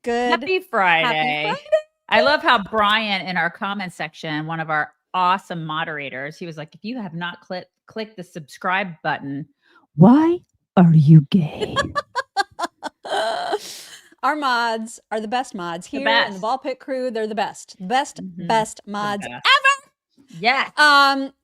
Good. Happy Friday. Happy Friday. I love how Brian in our comment section, one of our awesome moderators, he was like, if you have not clicked the subscribe button, why are you gay? Our mods are the best mods here in the Ball Pit crew. They're the best. Best mods ever. Yes.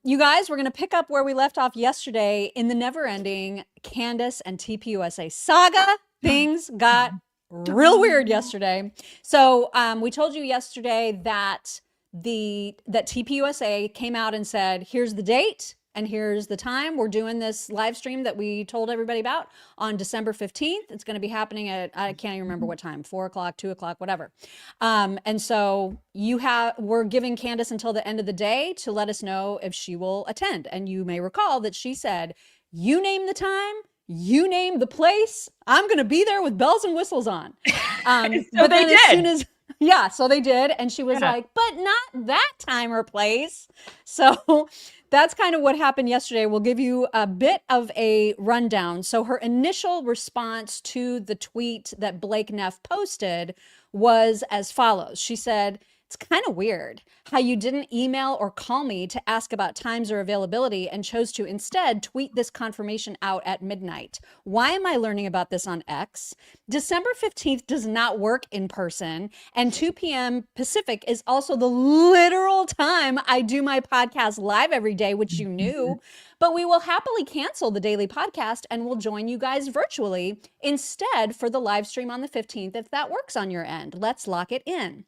You guys, we're going to pick up where we left off yesterday in the never-ending Candace and TPUSA saga. Things got real weird yesterday. So we told you yesterday that TPUSA came out and said, here's the date and here's the time. We're doing this live stream that we told everybody about on December 15th. It's going to be happening at, I can't even remember what time, 4 o'clock, 2 o'clock, whatever. And so we're giving Candace until the end of the day to let us know if she will attend. And you may recall that she said, you name the time, you name the place, I'm going to be there with bells and whistles on. But then as soon as, so they did. And she was like, but not that time or place. So that's kind of what happened yesterday. We'll give you a bit of a rundown. So her initial response to the tweet that Blake Neff posted was as follows. She said, it's kind of weird how you didn't email or call me to ask about times or availability and chose to instead tweet this confirmation out at midnight. Why am I learning about this on X? December 15th does not work in person, and 2 p.m. Pacific is also the literal time I do my podcast live every day, which you knew. But we will happily cancel the daily podcast and we'll join you guys virtually instead for the live stream on the 15th if that works on your end. Let's lock it in.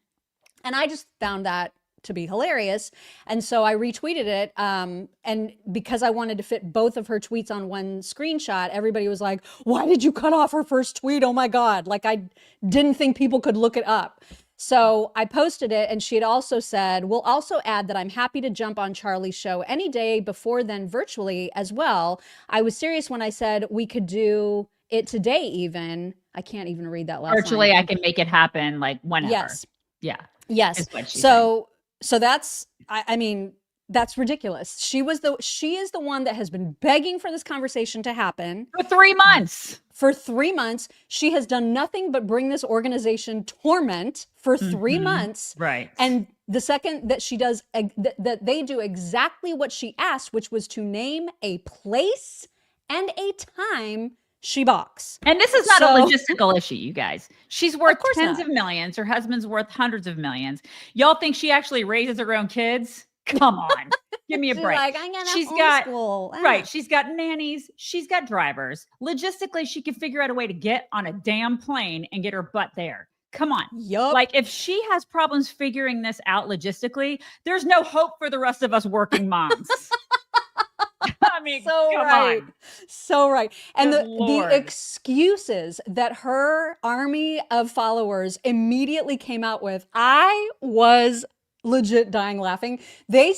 And I just found that to be hilarious. And so I retweeted it. And because I wanted to fit both of her tweets on one screenshot, everybody was like, why did you cut off her first tweet? Oh my God. Like I didn't think people could look it up. So I posted it and she had also said, we'll also add that I'm happy to jump on Charlie's show any day before then virtually as well. I was serious when I said we could do it today even. I can't even read that last virtually line. I can make it happen like whenever. Yes. Yeah. Yes. So that's, I mean, that's ridiculous. She is the one that has been begging for this conversation to happen. For 3 months. For 3 months. She has done nothing but bring this organization torment for 3 months. Right. And the second that she does, that they do exactly what she asked, which was to name a place and a time, she balks. And this is not a logistical issue, you guys. She's worth tens of millions. Her husband's worth hundreds of millions. Y'all think she actually raises her own kids? Come on. Give me a break. Like, she's got nannies. She's got drivers. Logistically, she can figure out a way to get on a damn plane and get her butt there. Come on. Yup. Like if she has problems figuring this out logistically, there's no hope for the rest of us working moms. I mean, so come right. on. So right. And the excuses that her army of followers immediately came out with, I was legit dying laughing. They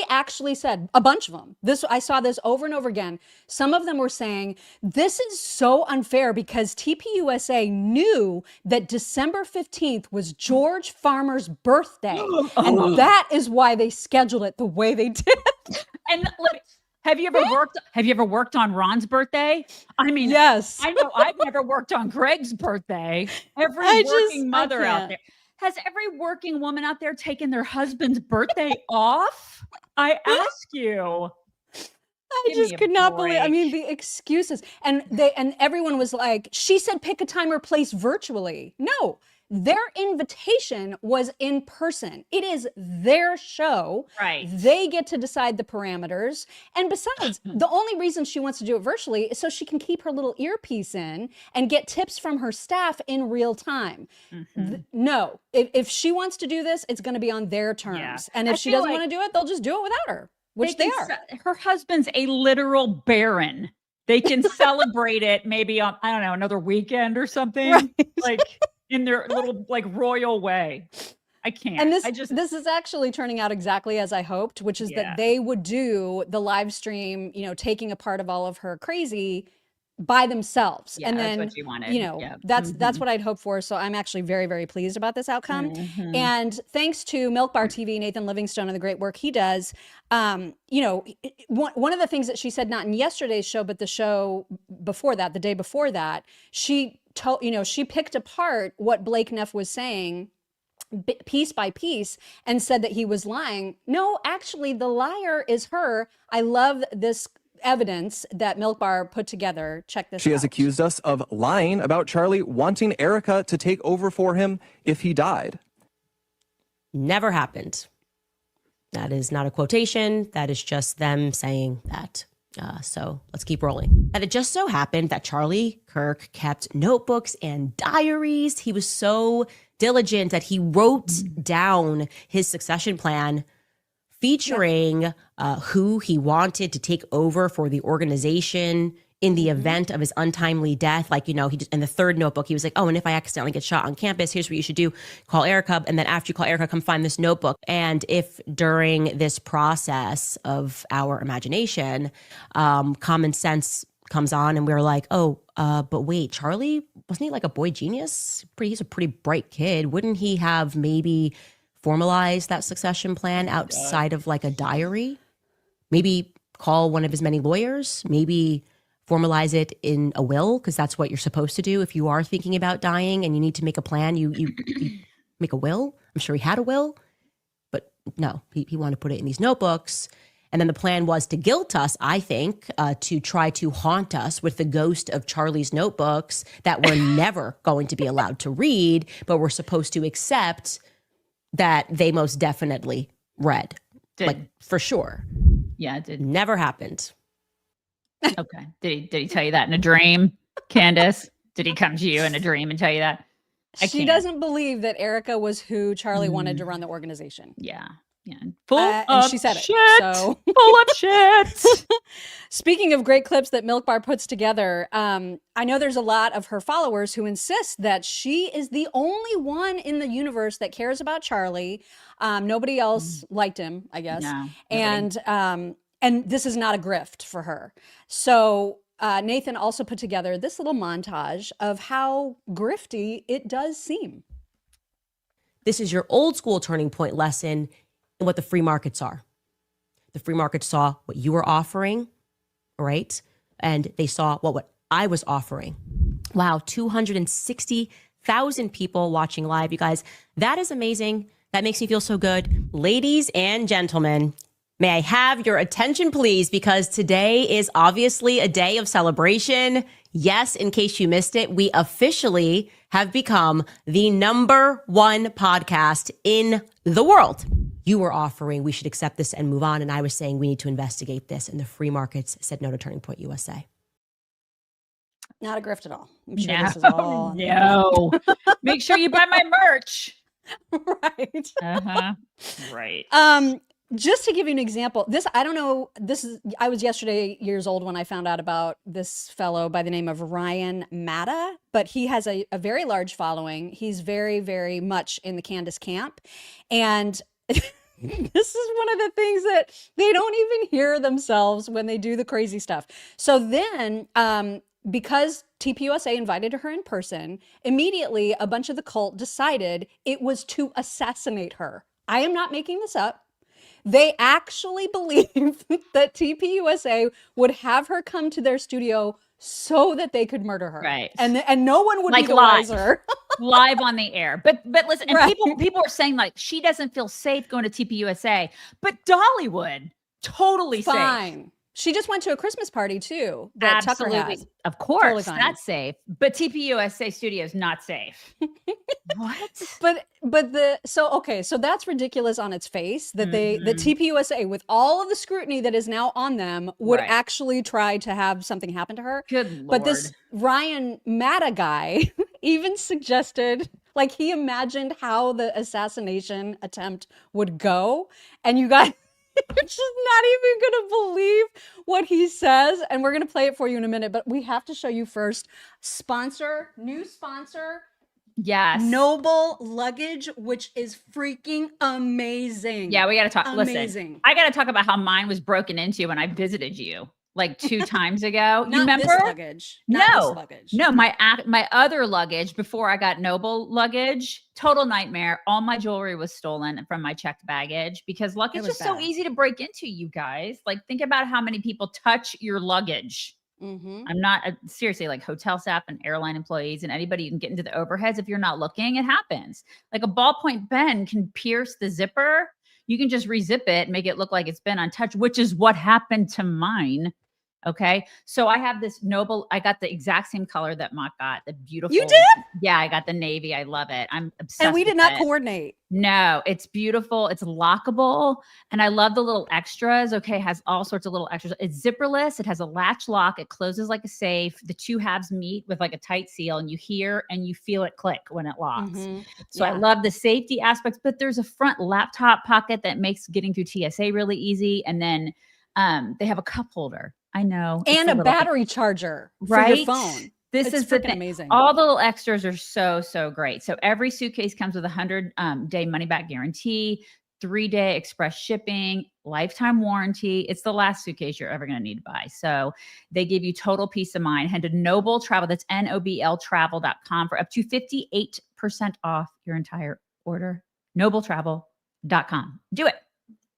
actually said, a bunch of them, I saw this over and over again. Some of them were saying, this is so unfair because TPUSA knew that December 15th was George Farmer's birthday. And that is why they scheduled it the way they did. And look, have you ever worked on Ron's birthday? I mean, yes. I know I've never worked on Greg's birthday. Every working mother out there. Has every working woman out there taken their husband's birthday off? I ask you. I just could not believe. I mean, the excuses, and everyone was like, she said pick a time or place virtually. No, their invitation was in person. It is their show. Right. They get to decide the parameters. And besides, the only reason she wants to do it virtually is so she can keep her little earpiece in and get tips from her staff in real time. No, if she wants to do this, it's going to be on their terms. Yeah. And if she doesn't want to do it, they'll just do it without her, which they are. Her husband's a literal baron. They can celebrate it maybe on, I don't know, another weekend or something. Right. Like in their little like royal way. I can't. And this is actually turning out exactly as I hoped, which is that they would do the live stream, taking a part of all of her crazy by themselves. Yeah, and then, that's what you wanted. That's what I'd hoped for. So I'm actually very, very pleased about this outcome. And thanks to MilkBarTV, Nathan Livingstone, and the great work he does. One of the things that she said, not in yesterday's show, but the show before that, the day before that, she she picked apart what Blake Neff was saying piece by piece and said that he was lying. No, actually, the liar is her. I love this evidence that Milk Bar put together. Check this out. She has accused us of lying about Charlie wanting Erika to take over for him if he died. Never happened. That is not a quotation. That is just them saying that. So let's keep rolling. And it just so happened that Charlie Kirk kept notebooks and diaries. He was so diligent that he wrote down his succession plan featuring who he wanted to take over for the organization in the event of his untimely death. Like, he just, in the third notebook, he was like, oh, and if I accidentally get shot on campus, here's what you should do. Call Erika. And then after you call Erika, come find this notebook. And if during this process of our imagination, common sense comes on and we're like, oh, but wait, Charlie, wasn't he like a boy genius? He's a pretty bright kid. Wouldn't he have maybe formalized that succession plan outside of like a diary? Maybe call one of his many lawyers, maybe formalize it in a will, because that's what you're supposed to do if you are thinking about dying and you need to make a plan. You make a will. I'm sure he had a will, but no, he wanted to put it in these notebooks. And then the plan was to guilt us, I think, to try to haunt us with the ghost of Charlie's notebooks that we're never going to be allowed to read, but we're supposed to accept that they most definitely read. Like, for sure. Yeah, it did. Never happened. Okay. Did he tell you that in a dream, Candace? Did he come to you in a dream and tell you that? She doesn't believe that Erika was who Charlie wanted to run the organization. Yeah. Yeah. Full and of she said shit. It. So Full of shit. Speaking of great clips that Milk Bar puts together, I know there's a lot of her followers who insist that she is the only one in the universe that cares about Charlie. Nobody else liked him, I guess. No, and this is not a grift for her. So Nathan also put together this little montage of how grifty it does seem. This is your old school turning point lesson in what the free markets are. The free markets saw what you were offering, right? And they saw what I was offering. Wow, 260,000 people watching live, you guys. That is amazing. That makes me feel so good. Ladies and gentlemen, may I have your attention, please, because today is obviously a day of celebration. Yes, in case you missed it, we officially have become the #1 podcast in the world. You were offering we should accept this and move on, and I was saying we need to investigate this, and the free markets said no to Turning Point USA. Not a grift at all. I'm sure this is all. No. Make sure you buy my merch. Right. Right. Just to give you an example, I don't know, I was years old when I found out about this fellow by the name of Ryan Matta, but he has a very large following. He's very, very much in the Candace camp. And this is one of the things that they don't even hear themselves when they do the crazy stuff. So then, because TPUSA invited her in person, immediately a bunch of the cult decided it was to assassinate her. I am not making this up. They actually believe that TPUSA would have her come to their studio so that they could murder her. Right. And no one would like be the live. wiser. Live on the air. But listen, and Right. people are saying like she doesn't feel safe going to TPUSA, but Dollywood totally Fine. safe. She just went to a Christmas party too that Tucker Absolutely. has. Of course, Totally fine. that's safe. But TPUSA Studios not safe. What? So that's ridiculous on its face that the TPUSA, with all of the scrutiny that is now on them, would Right. actually try to have something happen to her. Good Lord. But this Ryan Matta guy even suggested, like, he imagined how the assassination attempt would go, and you guys you're just not even gonna believe what he says, and we're gonna play it for you in a minute, but we have to show you first new sponsor, Yes. Noble Luggage, which is freaking amazing. Yeah, we got to talk. Amazing. Listen, I got to talk about how mine was broken into when I visited you like 2 times ago. You remember? This luggage. Not No. this luggage. No, my other luggage before I got Noble Luggage, total nightmare. All my jewelry was stolen from my checked baggage because luggage was is so bad. easy to break into, you guys. Like, think about how many people touch your luggage. I'm not seriously, like hotel staff and airline employees and anybody, you can get into the overheads. If you're not looking, it happens. Like a ballpoint pen can pierce the zipper. You can just rezip it, make it look like it's been untouched, which is what happened to mine. Okay. So I have this I got the exact same color that Mock got, the beautiful. You did? Yeah, I got the navy. I love it. I'm obsessed And we with did not it. coordinate. No, it's beautiful. It's lockable. And I love the little extras. Okay. It has all sorts of little extras. It's zipperless. It has a latch lock. It closes like a safe. The two halves meet with like a tight seal, and you hear and you feel it click when it locks. So I love the safety aspects, but there's a front laptop pocket that makes getting through TSA really easy. And then they have a cup holder. I know. And a battery charger for your phone. This is freaking amazing. All the little extras are so great. So every suitcase comes with a 100-day money-back guarantee, 3-day express shipping, lifetime warranty. It's the last suitcase you're ever going to need to buy. So they give you total peace of mind. Head to NoblTravel, that's NoblTravel.com for up to 58% off your entire order. NoblTravel.com. Do it.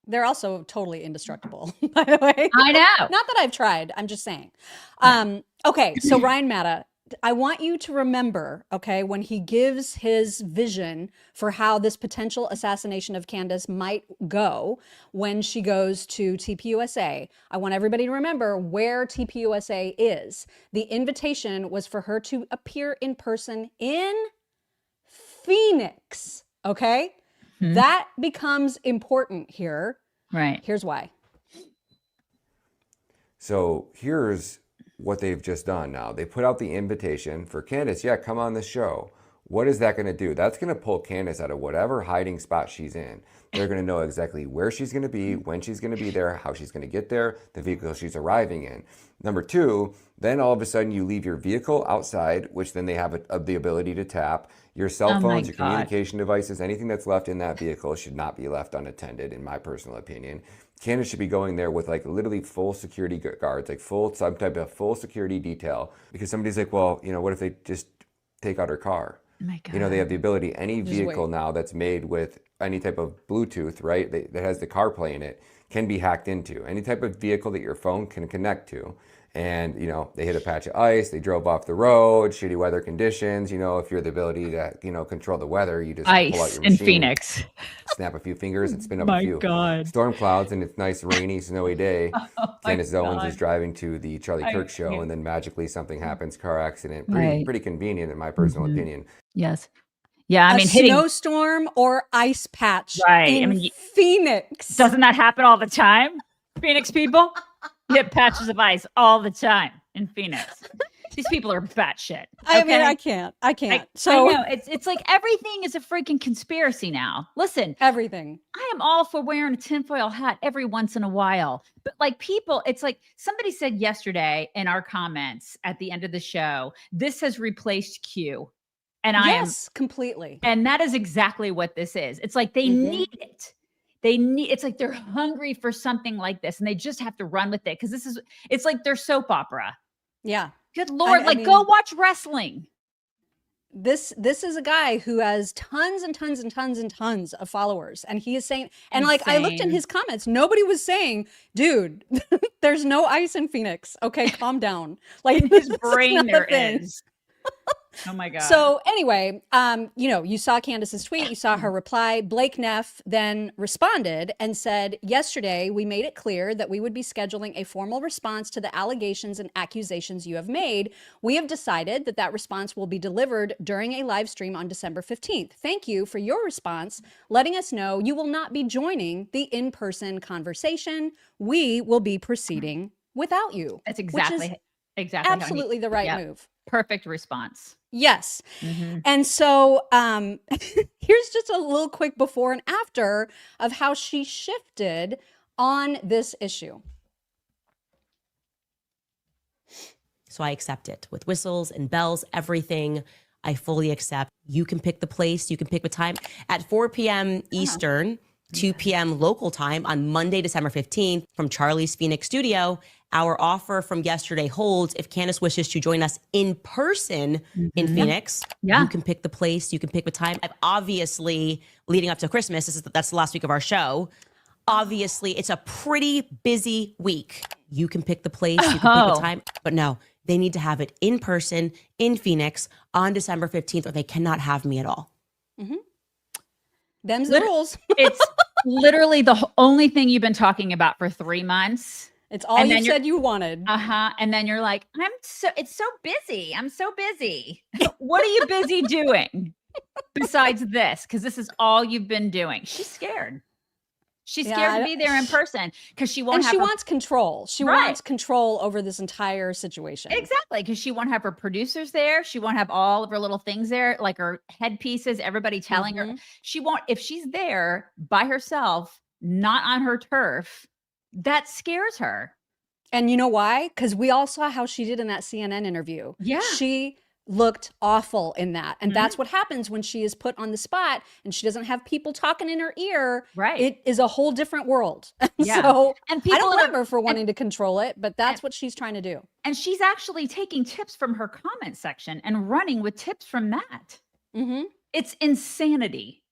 They're also totally indestructible, by the way. I know. Not that I've tried. I'm just saying. Okay, so Ryan Matta, I want you to remember, okay, when he gives his vision for how this potential assassination of Candace might go when she goes to TPUSA, I want everybody to remember where TPUSA is. The invitation was for her to appear in person in Phoenix, okay? That becomes important here. Right. Here's why. So here's what they've just done now. They put out the invitation for Candace. Yeah, come on the show. What is that going to do? That's going to pull Candace out of whatever hiding spot she's in. They're going to know exactly where she's going to be, when she's going to be there, how she's going to get there, the vehicle she's arriving in. Number two, then all of a sudden you leave your vehicle outside, which then they have the ability to tap. Your cell phones, your communication devices, anything that's left in that vehicle should not be left unattended, in my personal opinion. Candace should be going there with like literally full security guards, like some type of full security detail. Because somebody's like, well, what if they just take out her car? Oh my God. They have the ability, any vehicle now that's made with any type of Bluetooth, right, that has the CarPlay in it, can be hacked into. Any type of vehicle that your phone can connect to. And, they hit a patch of ice, they drove off the road, shitty weather conditions. If you have the ability to, control the weather, you just pull out your Ice machine, in Phoenix. snap a few fingers and spin up a few storm clouds, and it's nice, rainy, snowy day. Candace Owens is driving to the Charlie Kirk Show, and then magically something happens, car accident. Pretty convenient, in my personal opinion. Yes. Yeah, I mean, hitting snowstorm or ice patch in Phoenix. Doesn't that happen all the time? Phoenix people hit patches of ice all the time in Phoenix. These people are batshit. Okay? I mean, I can't. I know. It's like everything is a freaking conspiracy now. Listen, everything. I am all for wearing a tinfoil hat every once in a while. But like people, it's like somebody said yesterday in our comments at the end of the show, this has replaced Q. And yes, completely. And that is exactly what this is. It's like they need it. It's like they're hungry for something like this, and they just have to run with it because it's like their soap opera. Yeah. Good Lord. I mean, go watch wrestling. This is a guy who has tons and tons and tons and tons of followers. And he is saying, and like I looked in his comments, nobody was saying, dude, there's no ice in Phoenix. Okay, calm down. Like in his brain there is. Oh my God. So anyway, you saw Candace's tweet, you saw her reply. Blake Neff then responded and said, yesterday, we made it clear that we would be scheduling a formal response to the allegations and accusations you have made. We have decided that response will be delivered during a live stream on December 15th. Thank you for your response, letting us know you will not be joining the in-person conversation. We will be proceeding without you. That's exactly absolutely the right move. Perfect response. Yes. And so here's just a little quick before and after of how she shifted on this issue. So I accept it with whistles and bells, everything I fully accept. You can pick the place, you can pick the time at 4 p.m. Eastern, 2 p.m. local time on Monday, December 15th from Charlie's Phoenix studio. Our offer from yesterday holds if Candace wishes to join us in person in Phoenix. You can pick the place, you can pick the time. I've obviously, leading up to Christmas, that's the last week of our show. obviously it's a pretty busy week. You can pick the place, you can pick the time, but no, they need to have it in person in Phoenix on December 15th, or they cannot have me at all. Them's the rules. It's literally the only thing you've been talking about for 3 months. It's all you said you wanted. And then you're like, it's so busy. I'm so busy. What are you busy doing besides this? Because this is all you've been doing. She's scared. She's scared to be there in person because she won't. And she wants control. She wants control over this entire situation. Exactly, because she won't have her producers there. She won't have all of her little things there, like her headpieces. Everybody telling her she won't. If she's there by herself, not on her turf, that scares her. And you know why? Because we all saw how she did in that CNN interview. Yeah, she looked awful in that. And that's what happens when she is put on the spot and she doesn't have people talking in her ear. Right. It is a whole different world. Yeah. So and I don't blame her for wanting to control it, but that's what she's trying to do. And she's actually taking tips from her comment section and running with tips from that. It's insanity.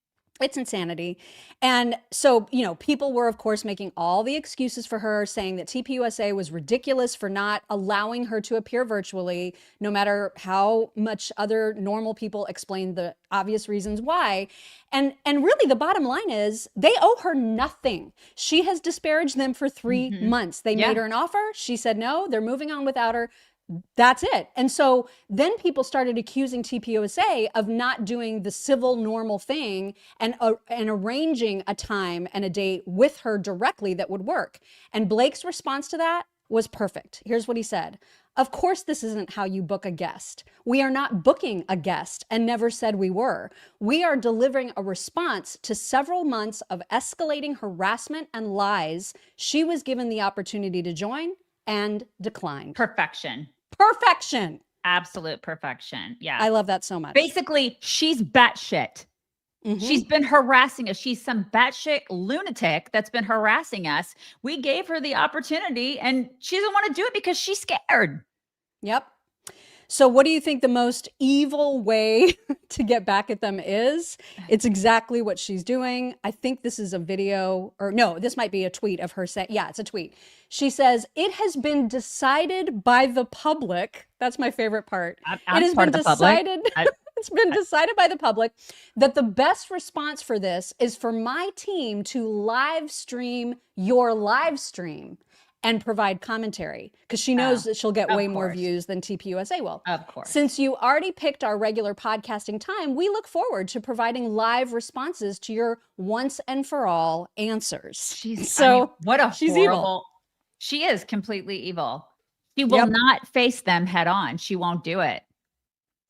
It's insanity. And so, you know, people were, of course, making all the excuses for her, saying that TPUSA was ridiculous for not allowing her to appear virtually, no matter how much other normal people explained the obvious reasons why. And really, the bottom line is they owe her nothing. She has disparaged them for 3 months. They made her an offer. She said no. They're moving on without her. That's it. And so then people started accusing TPUSA of not doing the civil normal thing and arranging a time and a date with her directly that would work. And Blake's response to that was perfect. Here's what he said. Of course, this isn't how you book a guest. We are not booking a guest and never said we were. We are delivering a response to several months of escalating harassment and lies. She was given the opportunity to join and declined. Perfection. Perfection. Absolute perfection. Yeah. I love that so much. Basically, she's batshit. She's been harassing us. She's some batshit lunatic that's been harassing us. We gave her the opportunity and she doesn't want to do it because she's scared. Yep. So what do you think the most evil way to get back at them is? It's exactly what she's doing. I think this is a video, or no, this might be a tweet of her saying, yeah, it's a tweet. She says, it has been decided by the public. That's my favorite part. It has been decided. It's been decided by the public that the best response for this is for my team to live stream your live stream and provide commentary, because she knows that she'll get way more views than TPUSA will. Of course. Since you already picked our regular podcasting time, we look forward to providing live responses to your once and for all answers. She's evil. She is completely evil. She will not face them head on. She won't do it.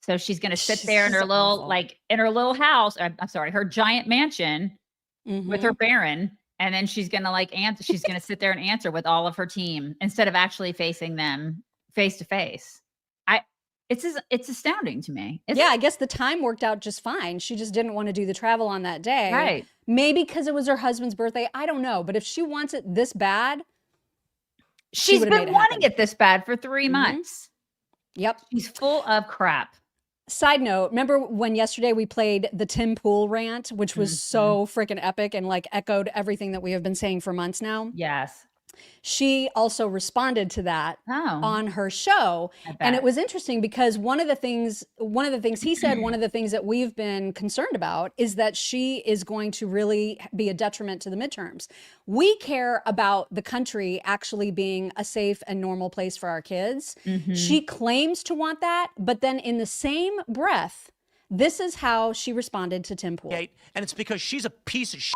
So she's going to sit there in her little house. I'm sorry, her giant mansion with her baron. And then she's going to answer. She's going to sit there and answer with all of her team instead of actually facing them face to face. It's astounding to me. I guess the time worked out just fine. She just didn't want to do the travel on that day. Right. Maybe because it was her husband's birthday. I don't know. But if she wants it this bad, she's been wanting it this bad for 3 months. Yep. She's full of crap. Side note, remember when yesterday we played the Tim Pool rant, which was so freaking epic and echoed everything that we have been saying for months now? Yes. She also responded to that on her show. And it was interesting because one of the things he said, one of the things that we've been concerned about is that she is going to really be a detriment to the midterms. We care about the country actually being a safe and normal place for our kids. She claims to want that, but then in the same breath, this is how she responded to Tim Pool. And it's because she's a piece of shit.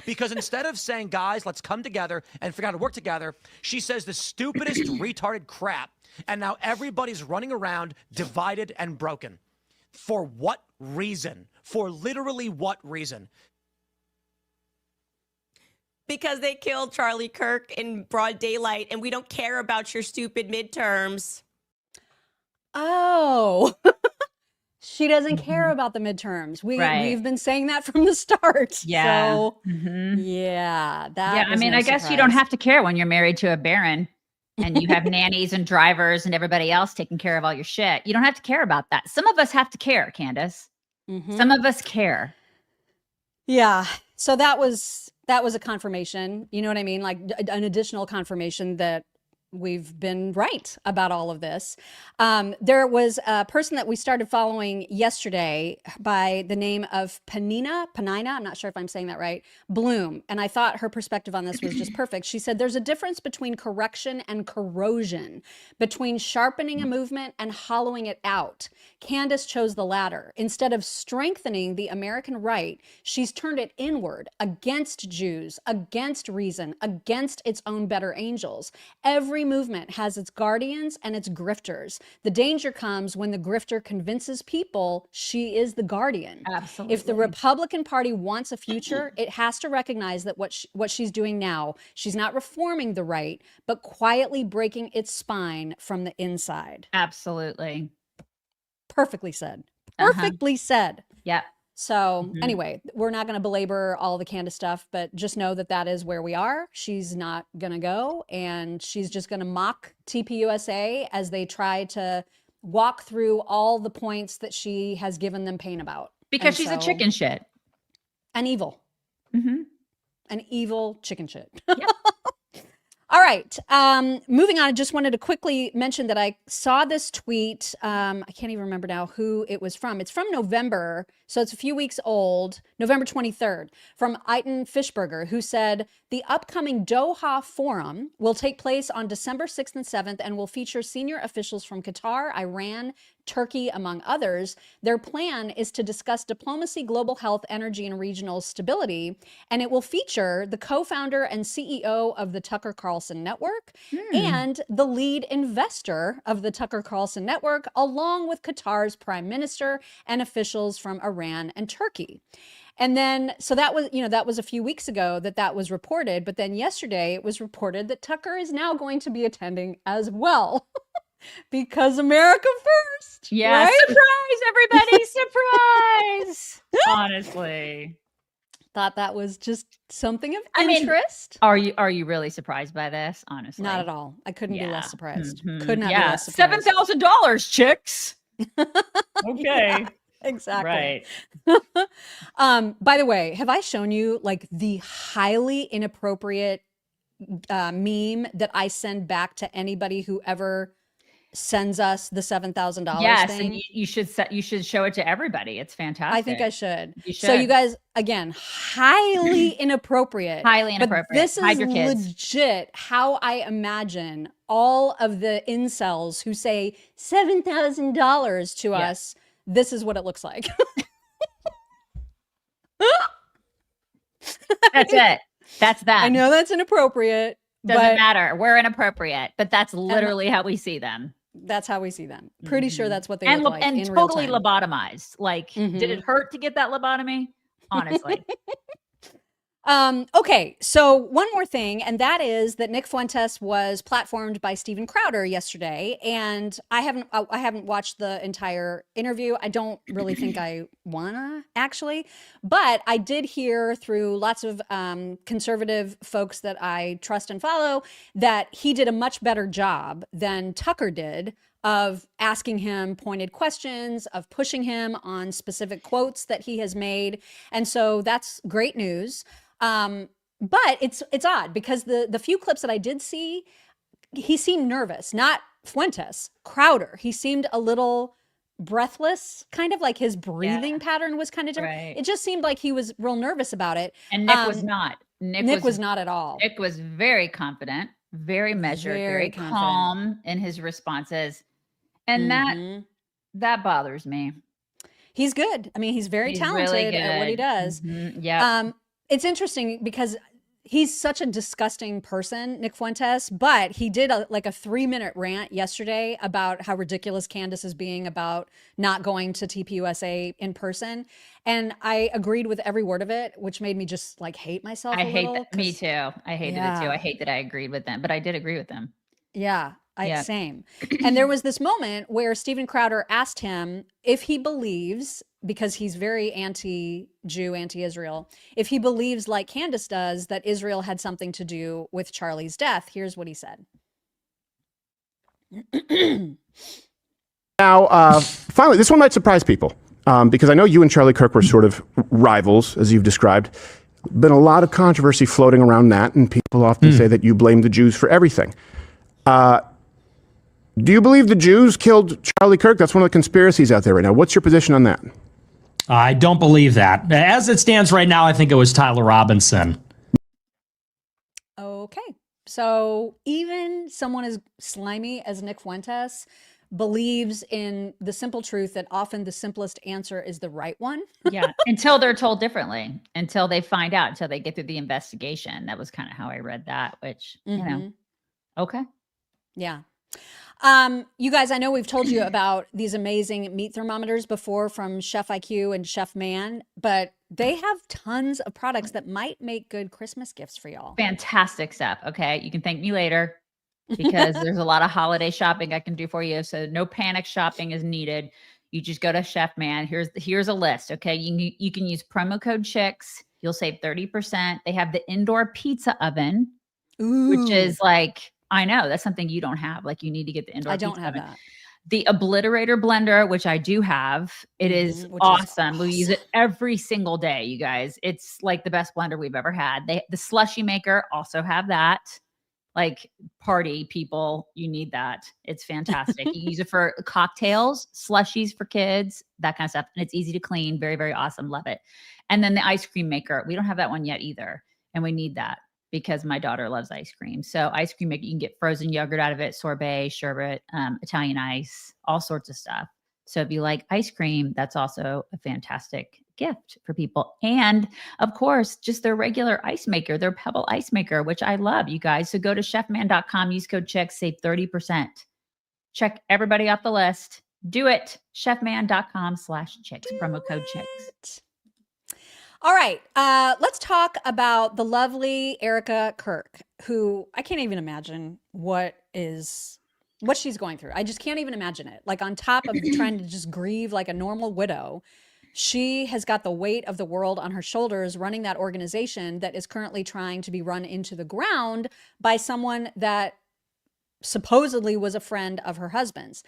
Because instead of saying, guys, let's come together and figure out how to work together, she says the stupidest retarded crap. And now everybody's running around divided and broken. For what reason? For literally what reason? Because they killed Charlie Kirk in broad daylight and we don't care about your stupid midterms. Oh. She doesn't care about the midterms. We've been saying that from the start. Yeah. So, I guess you don't have to care when you're married to a baron and you have nannies and drivers and everybody else taking care of all your shit. You don't have to care about that. Some of us have to care, Candace. Some of us care. Yeah. So that was That was a confirmation. You know what I mean? Like an additional confirmation that we've been right about all of this. There was a person that we started following yesterday by the name of Peninnah, I'm not sure if I'm saying that right, Bloom. And I thought her perspective on this was just perfect. She said, there's a difference between correction and corrosion, between sharpening a movement and hollowing it out. Candace chose the latter. Instead of strengthening the American right, she's turned it inward against Jews, against reason, against its own better angels. Every movement has its guardians and its grifters. The danger comes when the grifter convinces people she is the guardian. Absolutely. If the Republican Party wants a future, it has to recognize that what she's doing now, she's not reforming the right, but quietly breaking its spine from the inside. Absolutely. Perfectly said. Perfectly said. Yep. So anyway, we're not going to belabor all the Candace stuff, but just know that that is where we are. She's not going to go, and she's just going to mock TPUSA as they try to walk through all the points that she has given them pain about. Because she's a chicken shit. An evil. Mm-hmm. An evil chicken shit. Yep. All right. Moving on, I just wanted to quickly mention that I saw this tweet. I can't even remember now who it was from. It's from November, so it's a few weeks old, November 23rd, from Eitan Fishberger, who said, the upcoming Doha Forum will take place on December 6th and 7th and will feature senior officials from Qatar, Iran, Turkey, among others. Their plan is to discuss diplomacy, global health, energy, and regional stability. And it will feature the co-founder and CEO of the Tucker Carlson Network and the lead investor of the Tucker Carlson Network, along with Qatar's prime minister and officials from Iran and Turkey. And then, so that was, that was a few weeks ago that was reported. But then yesterday it was reported that Tucker is now going to be attending as well. Because America first. Yeah. Right? Surprise, everybody. Surprise. Honestly. Thought that was just something of interest. Are you really surprised by this? Honestly. Not at all. I couldn't be less surprised. Mm-hmm. Could not be less surprised. $7,000, chicks. Okay. Exactly. Right. By the way, have I shown you like the highly inappropriate meme that I send back to anybody who ever sends us the $7,000 yes, thing? and you should show it to everybody. It's fantastic. I think I should. You should. So you guys, again, highly inappropriate. Highly inappropriate. But this Hide is your kids. legit how I imagine all of the incels who say $7,000 to us. This is what it looks like. That's it. That's that. I know that's inappropriate. Doesn't matter. We're inappropriate, but that's literally how we see them. That's how we see them. Pretty sure that's what they And look like and in totally real time. lobotomized. Like, did it hurt to get that lobotomy? Honestly. Okay, so one more thing, and that is that Nick Fuentes was platformed by Steven Crowder yesterday, and I haven't watched the entire interview. I don't really think I wanna actually, but I did hear through lots of conservative folks that I trust and follow that he did a much better job than Tucker did of asking him pointed questions, of pushing him on specific quotes that he has made, and so that's great news. But it's odd because the few clips that I did see, he seemed nervous, not Fuentes, Crowder. He seemed a little breathless, kind of like his breathing pattern was kind of different. Right. It just seemed like he was real nervous about it. And Nick was not. Nick was not at all. Nick was very confident, very measured, very calm in his responses. And that bothers me. He's good. I mean, he's very talented really at what he does. Yeah. It's interesting because he's such a disgusting person, Nick Fuentes, but he did a 3-minute rant yesterday about how ridiculous Candace is being about not going to TPUSA in person. And I agreed with every word of it, which made me just hate myself a little. Me too. I hated it too. I hate that I agreed with them, but I did agree with them. Yeah. Same. And there was this moment where Steven Crowder asked him if he believes, because he's very anti-Jew, anti-Israel, if he believes, like Candace does, that Israel had something to do with Charlie's death. Here's what he said. Now, finally, this one might surprise people because I know you and Charlie Kirk were sort of rivals, as you've described. Been a lot of controversy floating around that, and people often say that you blame the Jews for everything. Do you believe the Jews killed Charlie Kirk? That's one of the conspiracies out there right now. What's your position on that? I don't believe that. As it stands right now, I think it was Tyler Robinson. Okay. So even someone as slimy as Nick Fuentes believes in the simple truth that often the simplest answer is the right one. Yeah. Until they're told differently, until they find out, until they get through the investigation. That was kind of how I read that, which, you know, okay. Yeah. You guys, I know we've told you about these amazing meat thermometers before from Chef IQ and Chefman, but they have tons of products that might make good Christmas gifts for y'all. Fantastic stuff. Okay. You can thank me later because there's a lot of holiday shopping I can do for you. So no panic shopping is needed. You just go to Chefman. Here's a list. Okay. You can use promo code CHICKS. You'll save 30%. They have the indoor pizza oven, which is like, I know that's something you don't have. Like you need to get the indoor. I don't have oven. that. The obliterator blender, which I do have. It is awesome. We use it every single day, you guys. It's like the best blender we've ever had. The slushy maker also have that. Like party people, you need that. It's fantastic. You use it for cocktails, slushies for kids, that kind of stuff. And it's easy to clean. Very, very awesome. Love it. And then the ice cream maker. We don't have that one yet either. And we need that because my daughter loves ice cream. So ice cream maker, you can get frozen yogurt out of it, sorbet, sherbet, Italian ice, all sorts of stuff. So if you like ice cream, that's also a fantastic gift for people. And of course, just their regular ice maker, their Pebble ice maker, which I love, you guys. So go to chefman.com, use code CHICKS, save 30%. Check everybody off the list. Do it. Chefman.com/chicks, promo code CHICKS. All right. Let's talk about the lovely Erika Kirk, who I can't even imagine what she's going through. I just can't even imagine it. Like on top of trying to just grieve like a normal widow, she has got the weight of the world on her shoulders running that organization that is currently trying to be run into the ground by someone that supposedly was a friend of her husband's.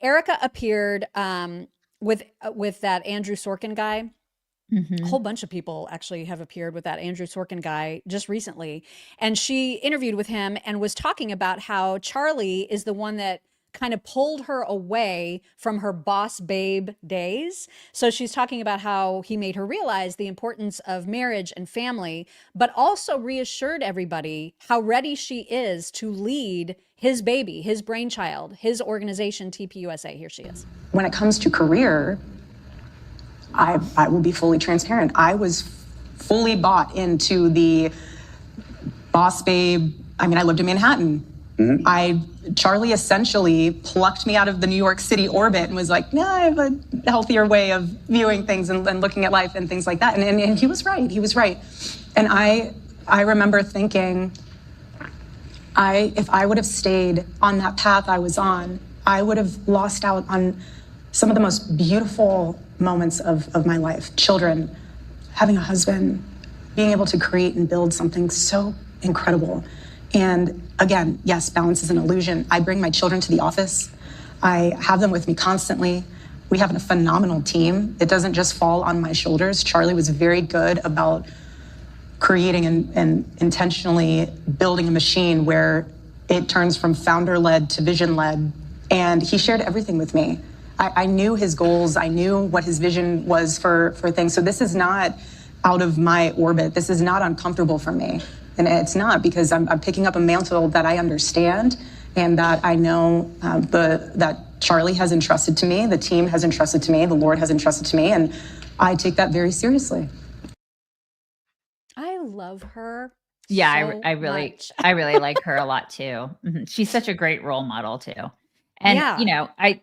Erika appeared with that Andrew Sorkin guy. A whole bunch of people actually have appeared with that Andrew Sorkin guy just recently. And she interviewed with him and was talking about how Charlie is the one that kind of pulled her away from her boss babe days. So she's talking about how he made her realize the importance of marriage and family, but also reassured everybody how ready she is to lead his baby, his brainchild, his organization, TPUSA. Here she is. When it comes to career, I will be fully transparent. I was fully bought into the boss babe. I mean, I lived in Manhattan. Charlie essentially plucked me out of the New York City orbit and was like, "No, I have a healthier way of viewing things and looking at life and things like that." And he was right. He was right. And I remember thinking, if I would have stayed on that path I was on, I would have lost out on some of the most beautiful moments of my life. Children, having a husband, being able to create and build something so incredible. And again, yes, balance is an illusion. I bring my children to the office. I have them with me constantly. We have a phenomenal team. It doesn't just fall on my shoulders. Charlie was very good about creating and intentionally building a machine where it turns from founder-led to vision-led. And he shared everything with me. I knew his goals. I knew what his vision was for things. So this is not out of my orbit. This is not uncomfortable for me. And it's not, because I'm picking up a mantle that I understand and that I know that Charlie has entrusted to me, the team has entrusted to me, the Lord has entrusted to me, and I take that very seriously. I love her. Yeah, so I really much. I really like her a lot too. She's such a great role model too. And Yeah. you know, I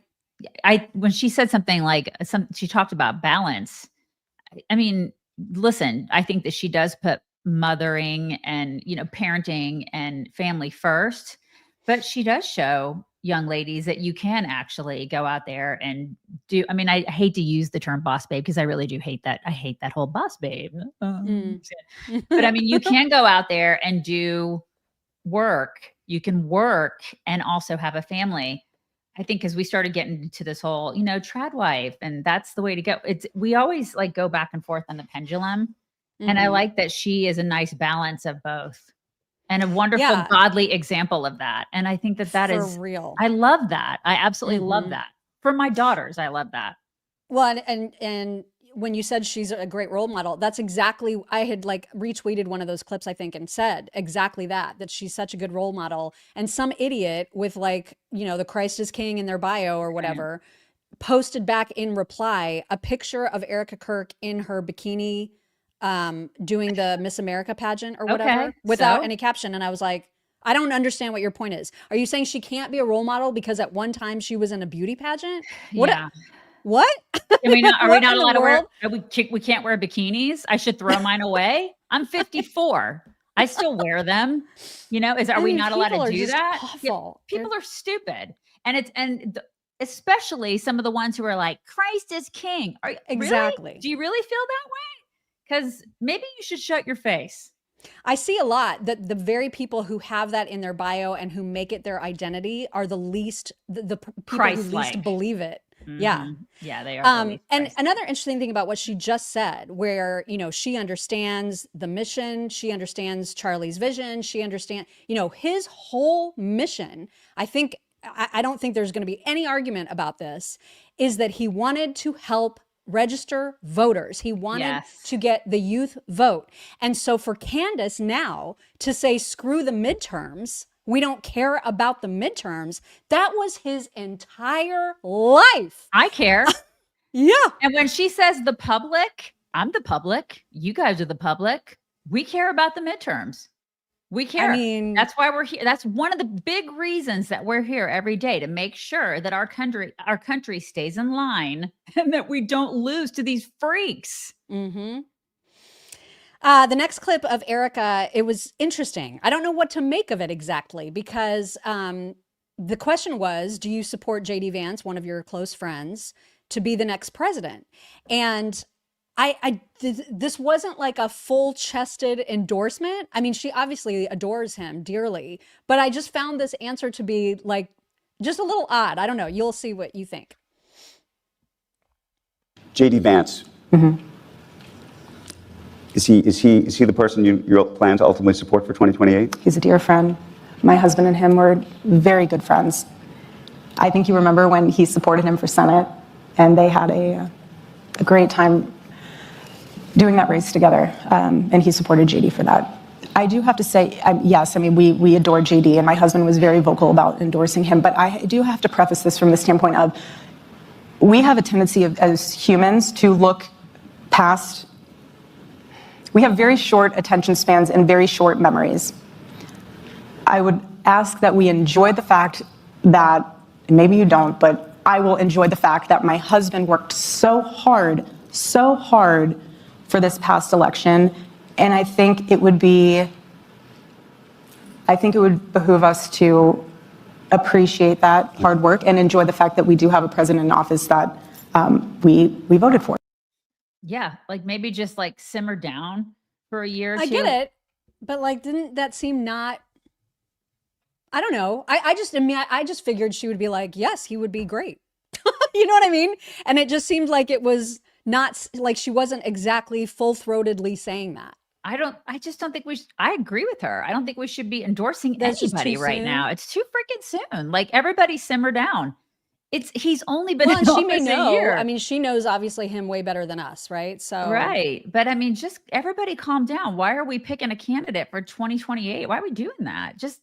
when she said something like she talked about balance. I mean, listen, I think that she does put mothering and, you know, parenting and family first, but she does show young ladies that you can actually go out there and do. I mean, I hate to use the term boss babe because I really do hate that. I hate that whole boss babe. But I mean, you can go out there and do work. You can work and also have a family. I think because we started getting into this whole, you know, trad wife, and that's the way to go. We always like go back and forth on the pendulum. And I like that she is a nice balance of both and a wonderful Yeah. godly example of that. And I think that For is real. I love that. I absolutely love that. For my daughters, I love that. Well, and when you said she's a great role model, that's exactly, I had like retweeted one of those clips, I think, and said exactly that she's such a good role model. And some idiot with like, you know, the Christ is King in their bio or whatever, posted back in reply a picture of Erika Kirk in her bikini, doing the Miss America pageant or whatever, Okay, without so? any caption. And I was like, I don't understand what your point is. Are you saying she can't be a role model because at one time she was in a beauty pageant? What? Yeah. What? Are we not What in allowed the to wear? world? We can't wear bikinis. I should throw mine away. I'm 54. I still wear them. You know, are we not allowed to do that? Awful. People are stupid, and especially some of the ones who are like, Christ is King. Exactly. Really? Do you really feel that way? Because maybe you should shut your face. I see a lot that the very people who have that in their bio and who make it their identity are the least, the people who Christ-like. least believe it. Yeah. Yeah, they are. And another interesting thing about what she just said, where, you know, she understands the mission, she understands Charlie's vision, she understands, you know, his whole mission. I don't think there's going to be any argument about this, is that he wanted to help register voters. He wanted to get the youth vote. And so for Candace now to say, screw the midterms, we don't care about the midterms, that was his entire life. I care. Yeah. And when she says the public, I'm the public. You guys are the public. We care about the midterms. We care. I mean, that's why we're here. That's one of the big reasons that we're here every day, to make sure that our country stays in line and that we don't lose to these freaks. The next clip of Erika, it was interesting. I don't know what to make of it exactly, because the question was, do you support J.D. Vance, one of your close friends, to be the next president? And this wasn't like a full-chested endorsement. I mean, she obviously adores him dearly, but I just found this answer to be like just a little odd. I don't know. You'll see what you think. J.D. Vance. Is he the person you plan to ultimately support for 2028? He's a dear friend. My husband and him were very good friends. I think you remember when he supported him for Senate, and they had a great time doing that race together, and he supported JD for that. I do have to say, yes, I mean, we adore JD, and my husband was very vocal about endorsing him, but I do have to preface this from the standpoint of, we have a tendency as humans to look past. We have very short attention spans and very short memories. I would ask that we enjoy the fact that, maybe you don't, but I will enjoy the fact that my husband worked so hard for this past election. And I think it would behoove us to appreciate that hard work and enjoy the fact that we do have a president in office that we voted for. Yeah, like maybe just like simmer down for a year or two. I get it, but like, didn't that seem not? I don't know. I just figured she would be like, yes, he would be great. You know what I mean? And it just seemed like it was not like she wasn't exactly full-throatedly saying that. I just don't think I agree with her. I don't think we should be endorsing anybody right now. It's too freaking soon. Like, everybody simmer down. He's only been in office she may know. a year. I mean, she knows obviously him way better than us, right? So right. But I mean, just everybody calm down. Why are we picking a candidate for 2028? Why are we doing that? Just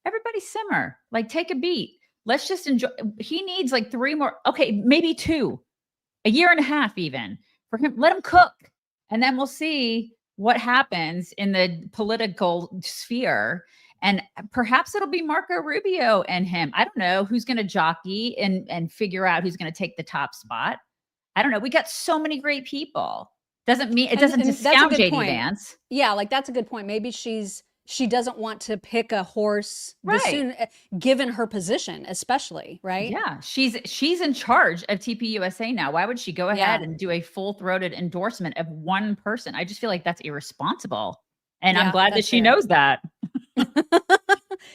everybody simmer. Like, take a beat. Let's just enjoy. He needs like 3 more. Okay, maybe 2. A year and a half even for him. Let him cook. And then we'll see what happens in the political sphere. And perhaps it'll be Marco Rubio and him. I don't know who's going to jockey and figure out who's going to take the top spot. I don't know. We got so many great people. Doesn't mean it doesn't discount JD Vance. Yeah, like that's a good point. Maybe she doesn't want to pick a horse this soon, given her position, especially, right? Yeah, she's in charge of TPUSA now. Why would she go ahead and do a full-throated endorsement of one person? I just feel like that's irresponsible. And I'm glad that she knows that.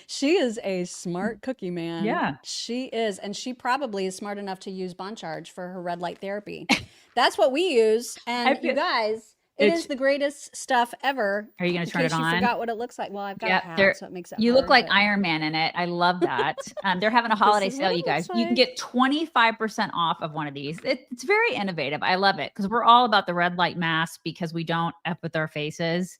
She is a smart cookie, man. Yeah. She is. And she probably is smart enough to use Boncharge for her red light therapy. That's what we use. And you guys, It is the greatest stuff ever. Are you going to turn it on? You forgot what it looks like. Well, I've got a hat, so it makes it You hard, look like but- Iron Man in it. I love that. They're having a holiday is what sale, it you guys. looks You can like. get 25% off of one of these. It's very innovative. I love it because we're all about the red light mask because we don't F with our faces.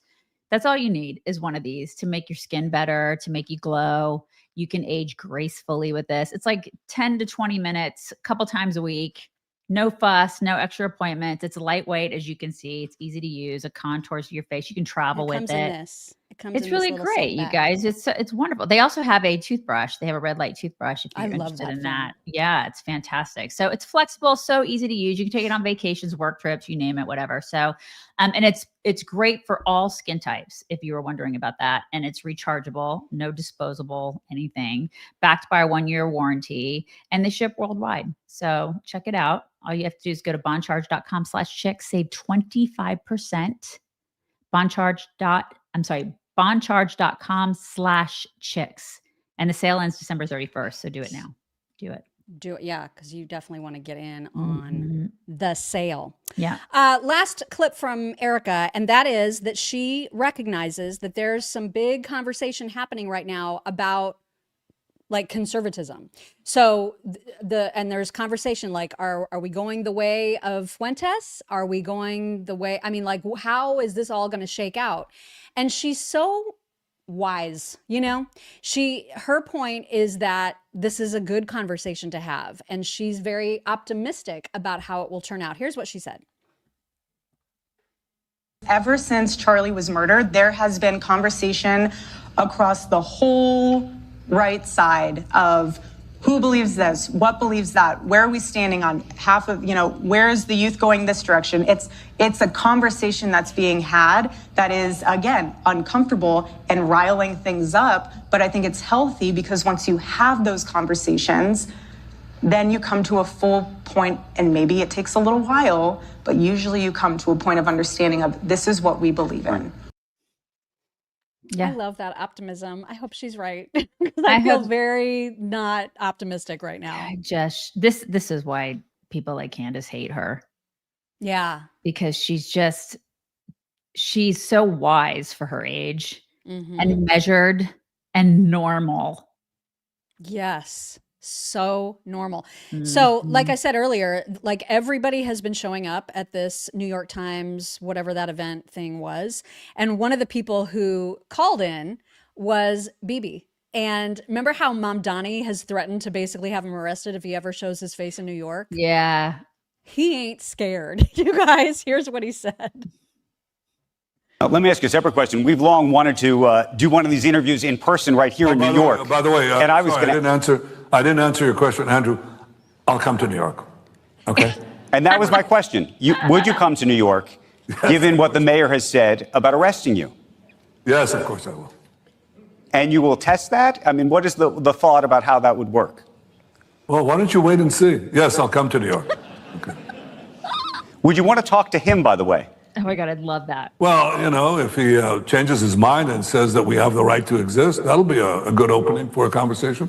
That's all you need is one of these to make your skin better, to make you glow. You can age gracefully with this. It's like 10 to 20 minutes, a couple times a week. No fuss, no extra appointments. It's lightweight, as you can see. It's easy to use. It contours your face. You can travel with comes it. in this. It comes It's in really this little great, silk you bag. guys. It's wonderful. They also have a toothbrush. They have a red light toothbrush if I you're love interested that in thing. that. Yeah, it's fantastic. So it's flexible, so easy to use. You can take it on vacations, work trips, you name it, whatever. So, and it's great for all skin types, if you were wondering about that. And it's rechargeable, no disposable anything, backed by a 1-year warranty, and they ship worldwide. So check it out. All you have to do is go to bondcharge.com/chicks, save 25%. bondcharge.com/chicks. And the sale ends December 31st. So do it now. Do it. Do it, yeah, because you definitely want to get in Mhm. on the sale. Yeah. Last clip from Erika, and that is that she recognizes that there's some big conversation happening right now about like conservatism. So and there's conversation like, are we going the way of Fuentes? Are we going the way? I mean, like, how is this all going to shake out? And she's so wise, you know. Her point is that this is a good conversation to have, and she's very optimistic about how it will turn out. Here's what she said. Ever since Charlie was murdered, there has been conversation across the whole right side of who believes this, what believes that, where are we standing on half of, where is the youth going this direction? It's a conversation that's being had that is, again, uncomfortable and riling things up. But I think it's healthy because once you have those conversations, then you come to a full point, and maybe it takes a little while, but usually you come to a point of understanding of this is what we believe in. Yeah. I love that optimism. I hope she's right. I feel very not optimistic right now. This is why people like Candace hate her. Yeah. Because she's so wise for her age and measured and normal. Yes. So normal. So like I said earlier, like everybody has been showing up at this New York Times, whatever that event thing was. And one of the people who called in was Bibi. And remember how Mom Donnie has threatened to basically have him arrested if he ever shows his face in New York? Yeah. He ain't scared. You guys, here's what he said. Let me ask you a separate question. We've long wanted to do one of these interviews in person right here in New York. By the way, and I didn't answer your question, Andrew. I'll come to New York. Okay. And that was my question. Would you come to New York, given what the mayor has said about arresting you? Yes, of course I will. And you will test that? I mean, what is the thought about how that would work? Well, why don't you wait and see? Yes, I'll come to New York. Okay. Would you want to talk to him, by the way? Oh my God, I'd love that. Well, if he changes his mind and says that we have the right to exist, that'll be a good opening for a conversation.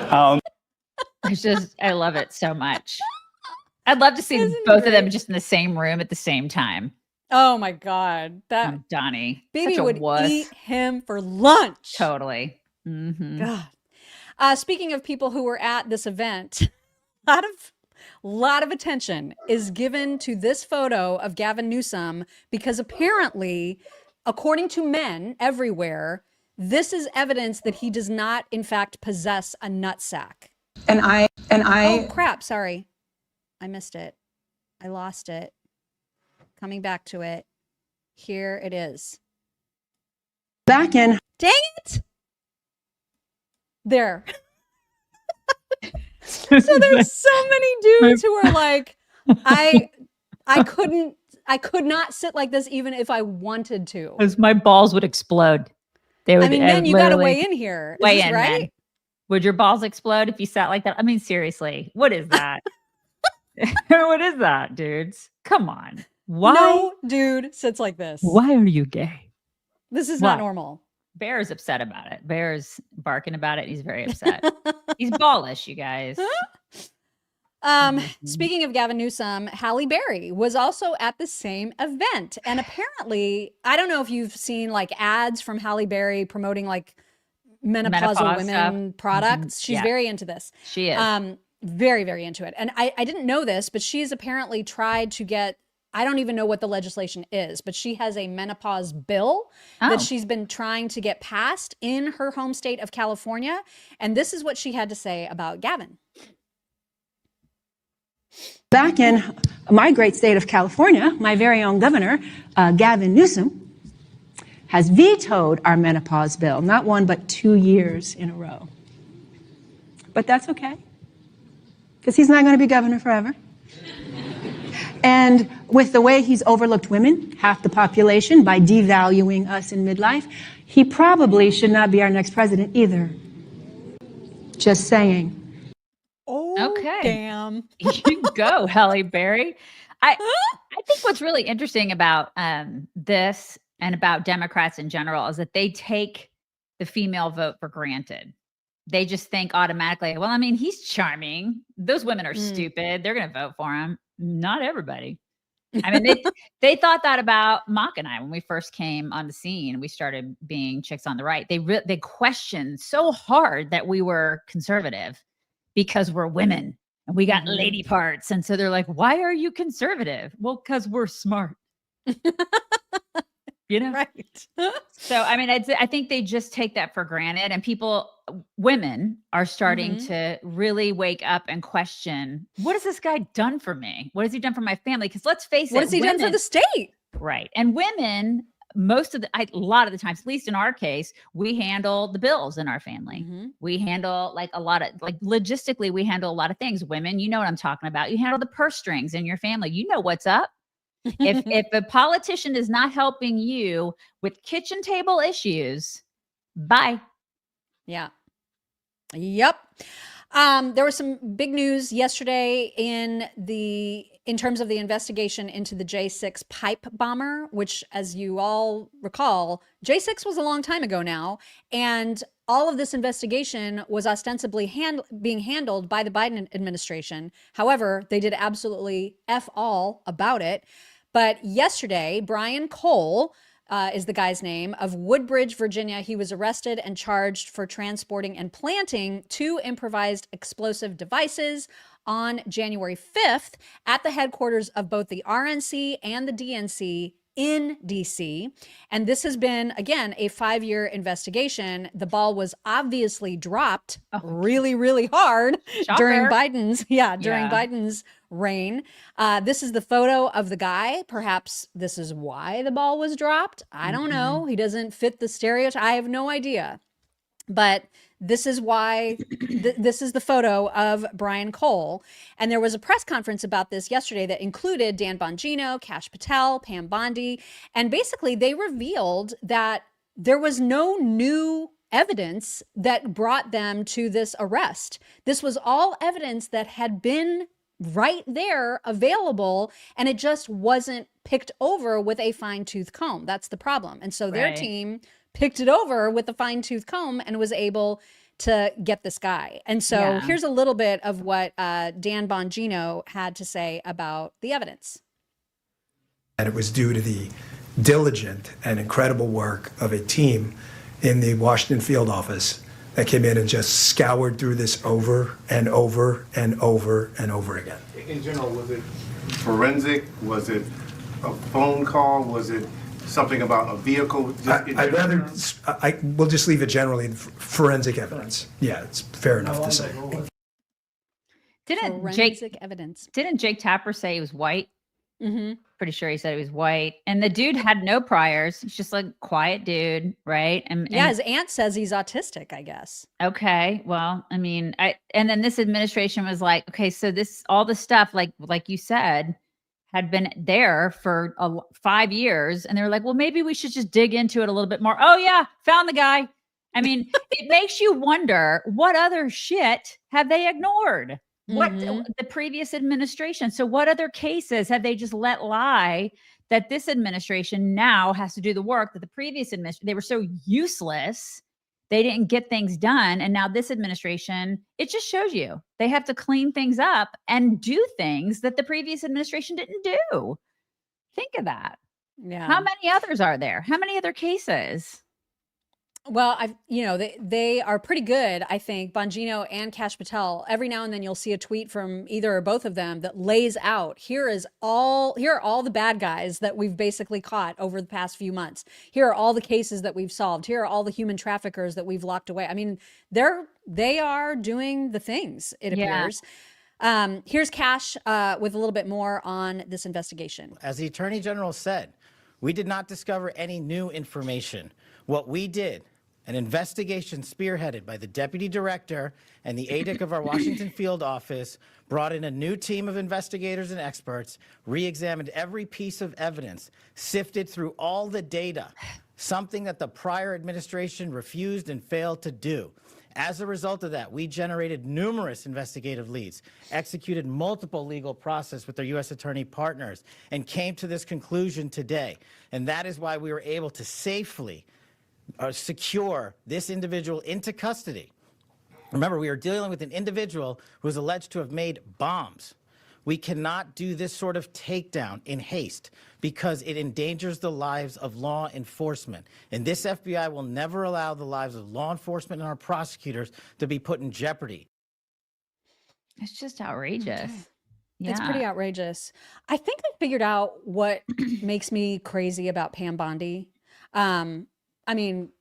I love it so much. I'd love to see both of them just in the same room at the same time. Oh my God. That Donnie. Bibi would eat him for lunch. Totally. God. Speaking of people who were at this event, a lot of attention is given to this photo of Gavin Newsom because apparently, according to men everywhere, this is evidence that he does not, in fact, possess a nutsack. Oh crap! Sorry, I missed it. I lost it. Coming back to it. Here it is. Back in. Dang it! There. So there's so many dudes who are like, I could not sit like this even if I wanted to. Because my balls would explode. Men, you got to weigh in here. Weigh Is this in, right? men. Would your balls explode if you sat like that? I mean, seriously, what is that? What is that, dudes? Come on. Why? No dude sits like this. Why are you gay? This is not normal. Bear's upset about it. Bear's barking about it. He's very upset. He's ballish, you guys. Speaking of Gavin Newsom, Halle Berry was also at the same event. And apparently, I don't know if you've seen like ads from Halle Berry promoting like menopausal women products. She's very into this. She is. Very, very into it. And I didn't know this, but she's apparently tried to get, I don't even know what the legislation is, but she has a menopause bill that she's been trying to get passed in her home state of California. And this is what she had to say about Gavin. Back in my great state of California, my very own governor, Gavin Newsom, has vetoed our menopause bill, not 1, but 2 years in a row. But that's okay, because he's not going to be governor forever. And with the way he's overlooked women, half the population, by devaluing us in midlife, he probably should not be our next president either. Just saying. Oh, okay. Damn. You go, Halle Berry. I think what's really interesting about this and about Democrats in general is that they take the female vote for granted. They just think automatically, well, I mean, he's charming. Those women are stupid. They're going to vote for him. Not everybody. I mean, they thought that about Mock and I when we first came on the scene. We started being chicks on the right. They questioned so hard that we were conservative because we're women and we got lady parts. And so they're like, why are you conservative? Well, because we're smart. You know? Right. So, I mean, I think they just take that for granted, and women are starting to really wake up and question, what has this guy done for me? What has he done for my family? Because let's face it. What has he done for the state? Right. And women, a lot of the times, at least in our case, we handle the bills in our family. We handle logistically, we handle a lot of things. Women, you know what I'm talking about. You handle the purse strings in your family. You know what's up. If a politician is not helping you with kitchen table issues, bye. Yeah. Yep. There was some big news yesterday in terms of the investigation into the J6 pipe bomber, which, as you all recall, J6 was a long time ago now. And all of this investigation was ostensibly being handled by the Biden administration. However, they did absolutely F all about it. But yesterday, Brian Cole is the guy's name, of Woodbridge, Virginia. He was arrested and charged for transporting and planting 2 improvised explosive devices on January 5th at the headquarters of both the RNC and the DNC in DC. And this has been, again, a 5-year investigation. The ball was obviously dropped really, really hard during Biden's reign. This is the photo of the guy. Perhaps this is why the ball was dropped. I don't know. He doesn't fit the stereotype. I have no idea. But this is why this is the photo of Brian Cole. And there was a press conference about this yesterday that included Dan Bongino, Kash Patel, Pam Bondi. And basically they revealed that there was no new evidence that brought them to this arrest. This was all evidence that had been right there available, and it just wasn't picked over with a fine-tooth comb. That's the problem. And so their team picked it over with a fine-tooth comb and was able to get this guy. And so here's a little bit of what Dan Bongino had to say about the evidence. And it was due to the diligent and incredible work of a team in the Washington field office that came in and just scoured through this over and over and over and over again. In general, was it forensic? Was it a phone call? Was it something about a vehicle? We'll just leave it generally forensic evidence. Yeah, it's fair enough to say. Didn't Jake Tapper say he was white? Pretty sure he said he was white. And the dude had no priors. He's just like a quiet dude, right? And his aunt says he's autistic, I guess. Okay. Well, I mean, and then this administration was like, okay, so all the stuff, like you said, had been there for 5 years. And they were like, well, maybe we should just dig into it a little bit more. Oh yeah, found the guy. I mean, it makes you wonder, what other shit have they ignored? What the previous administration? So what other cases have they just let lie that this administration now has to do the work that the previous administration, they were so useless They didn't get things done. And now this administration, it just shows you they have to clean things up and do things that the previous administration didn't do. Think of that. Yeah. How many others are there? How many other cases? Well, they are pretty good, I think, Bongino and Kash Patel. Every now and then you'll see a tweet from either or both of them that lays out, here are all the bad guys that we've basically caught over the past few months. Here are all the cases that we've solved. Here are all the human traffickers that we've locked away. I mean, they are doing the things, it appears. Here's Kash with a little bit more on this investigation. As the Attorney General said, we did not discover any new information. What we did, an investigation spearheaded by the deputy director and the ADIC of our Washington field office, brought in a new team of investigators and experts, re-examined every piece of evidence, sifted through all the data, something that the prior administration refused and failed to do. As a result of that, we generated numerous investigative leads, executed multiple legal process with our U.S. attorney partners, and came to this conclusion today. And that is why we were able to safely secure this individual into custody. Remember, we are dealing with an individual who is alleged to have made bombs. We cannot do this sort of takedown in haste because it endangers the lives of law enforcement. And this FBI will never allow the lives of law enforcement and our prosecutors to be put in jeopardy. It's just outrageous. Yeah. It's pretty outrageous. I think I figured out what makes me crazy about Pam Bondi. I mean,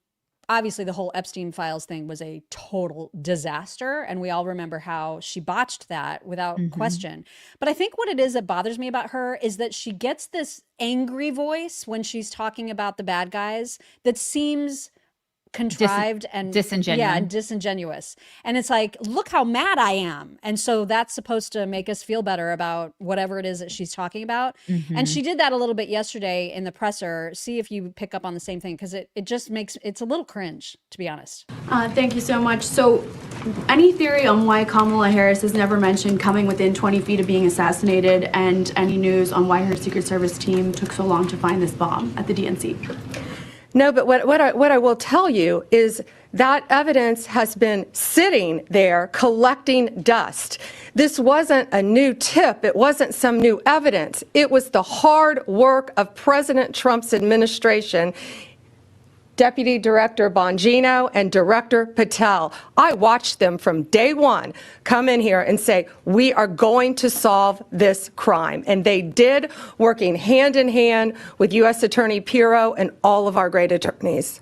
obviously the whole Epstein Files thing was a total disaster, and we all remember how she botched that without question. But I think what it is that bothers me about her is that she gets this angry voice when she's talking about the bad guys that seems contrived and disingenuous. And it's like, look how mad I am. And so that's supposed to make us feel better about whatever it is that she's talking about. And she did that a little bit yesterday in the presser. See if you pick up on the same thing, because it just makes it's a little cringe, to be honest. Thank you so much. So any theory on why Kamala Harris has never mentioned coming within 20 feet of being assassinated, and any news on why her Secret Service team took so long to find this bomb at the DNC? No, but what I will tell you is that evidence has been sitting there collecting dust. This wasn't a new tip. It wasn't some new evidence. It was the hard work of President Trump's administration, Deputy Director Bongino and Director Patel. I watched them from day one come in here and say, we are going to solve this crime. And they did, working hand in hand with U.S. Attorney Pirro and all of our great attorneys.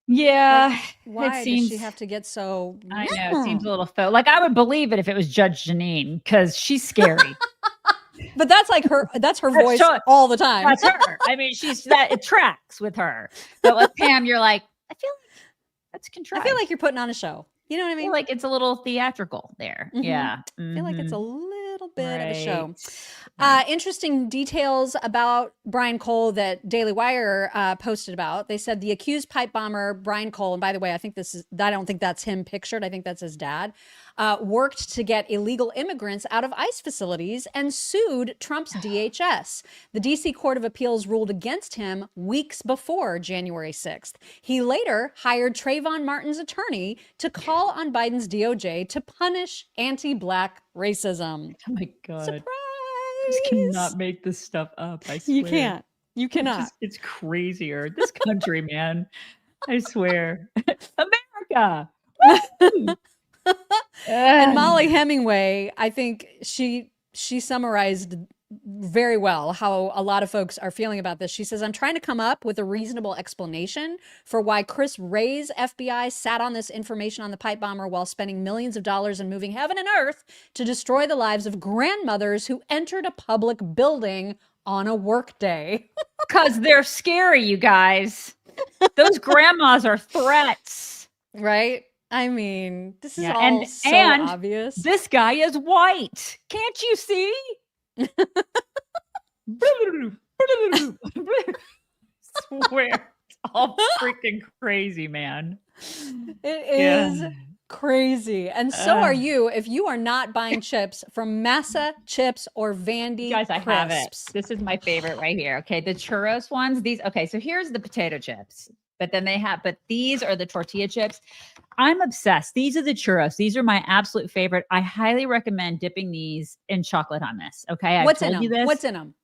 Yeah. Why does she have to get so... I know, it seems a little faux. Like, I would believe it if it was Judge Jeanine, because she's scary. But that's like that's her voice all the time. That's her. I mean, it tracks with her. But with Pam, you're like, I feel like that's contrived. I feel like you're putting on a show. You know what I mean? Like it's a little theatrical there. Yeah. I feel like it's a little bit of a show. Interesting details about Brian Cole that Daily Wire posted about. They said the accused pipe bomber, Brian Cole, and by the way, I don't think that's him pictured. I think that's his dad, worked to get illegal immigrants out of ICE facilities and sued Trump's DHS. The DC Court of Appeals ruled against him weeks before January 6th. He later hired Trayvon Martin's attorney to call on Biden's DOJ to punish anti-Black racism. Oh my God. Surprise! I just cannot make this stuff up. I swear. You can't. You cannot. It's crazier. This country, man. I swear. America. And Molly Hemingway, I think she summarized very well how a lot of folks are feeling about this. She says, I'm trying to come up with a reasonable explanation for why Chris Wray's FBI sat on this information on the pipe bomber while spending millions of dollars and moving heaven and earth to destroy the lives of grandmothers who entered a public building on a work day. Because they're scary, you guys. Those grandmas are threats. Right? I mean, this is all so obvious. This guy is white. Can't you see? Swear. It's all freaking crazy, man. It is crazy. And so are you if you are not buying chips from Massa Chips or Vandy Guys, I Crisps. have it. This is my favorite right here. Okay, the churros ones. So here's the potato chips. But then but these are the tortilla chips. I'm obsessed. These are the churros. These are my absolute favorite. I highly recommend dipping these in chocolate hummus. Okay. What's in them? What's in them?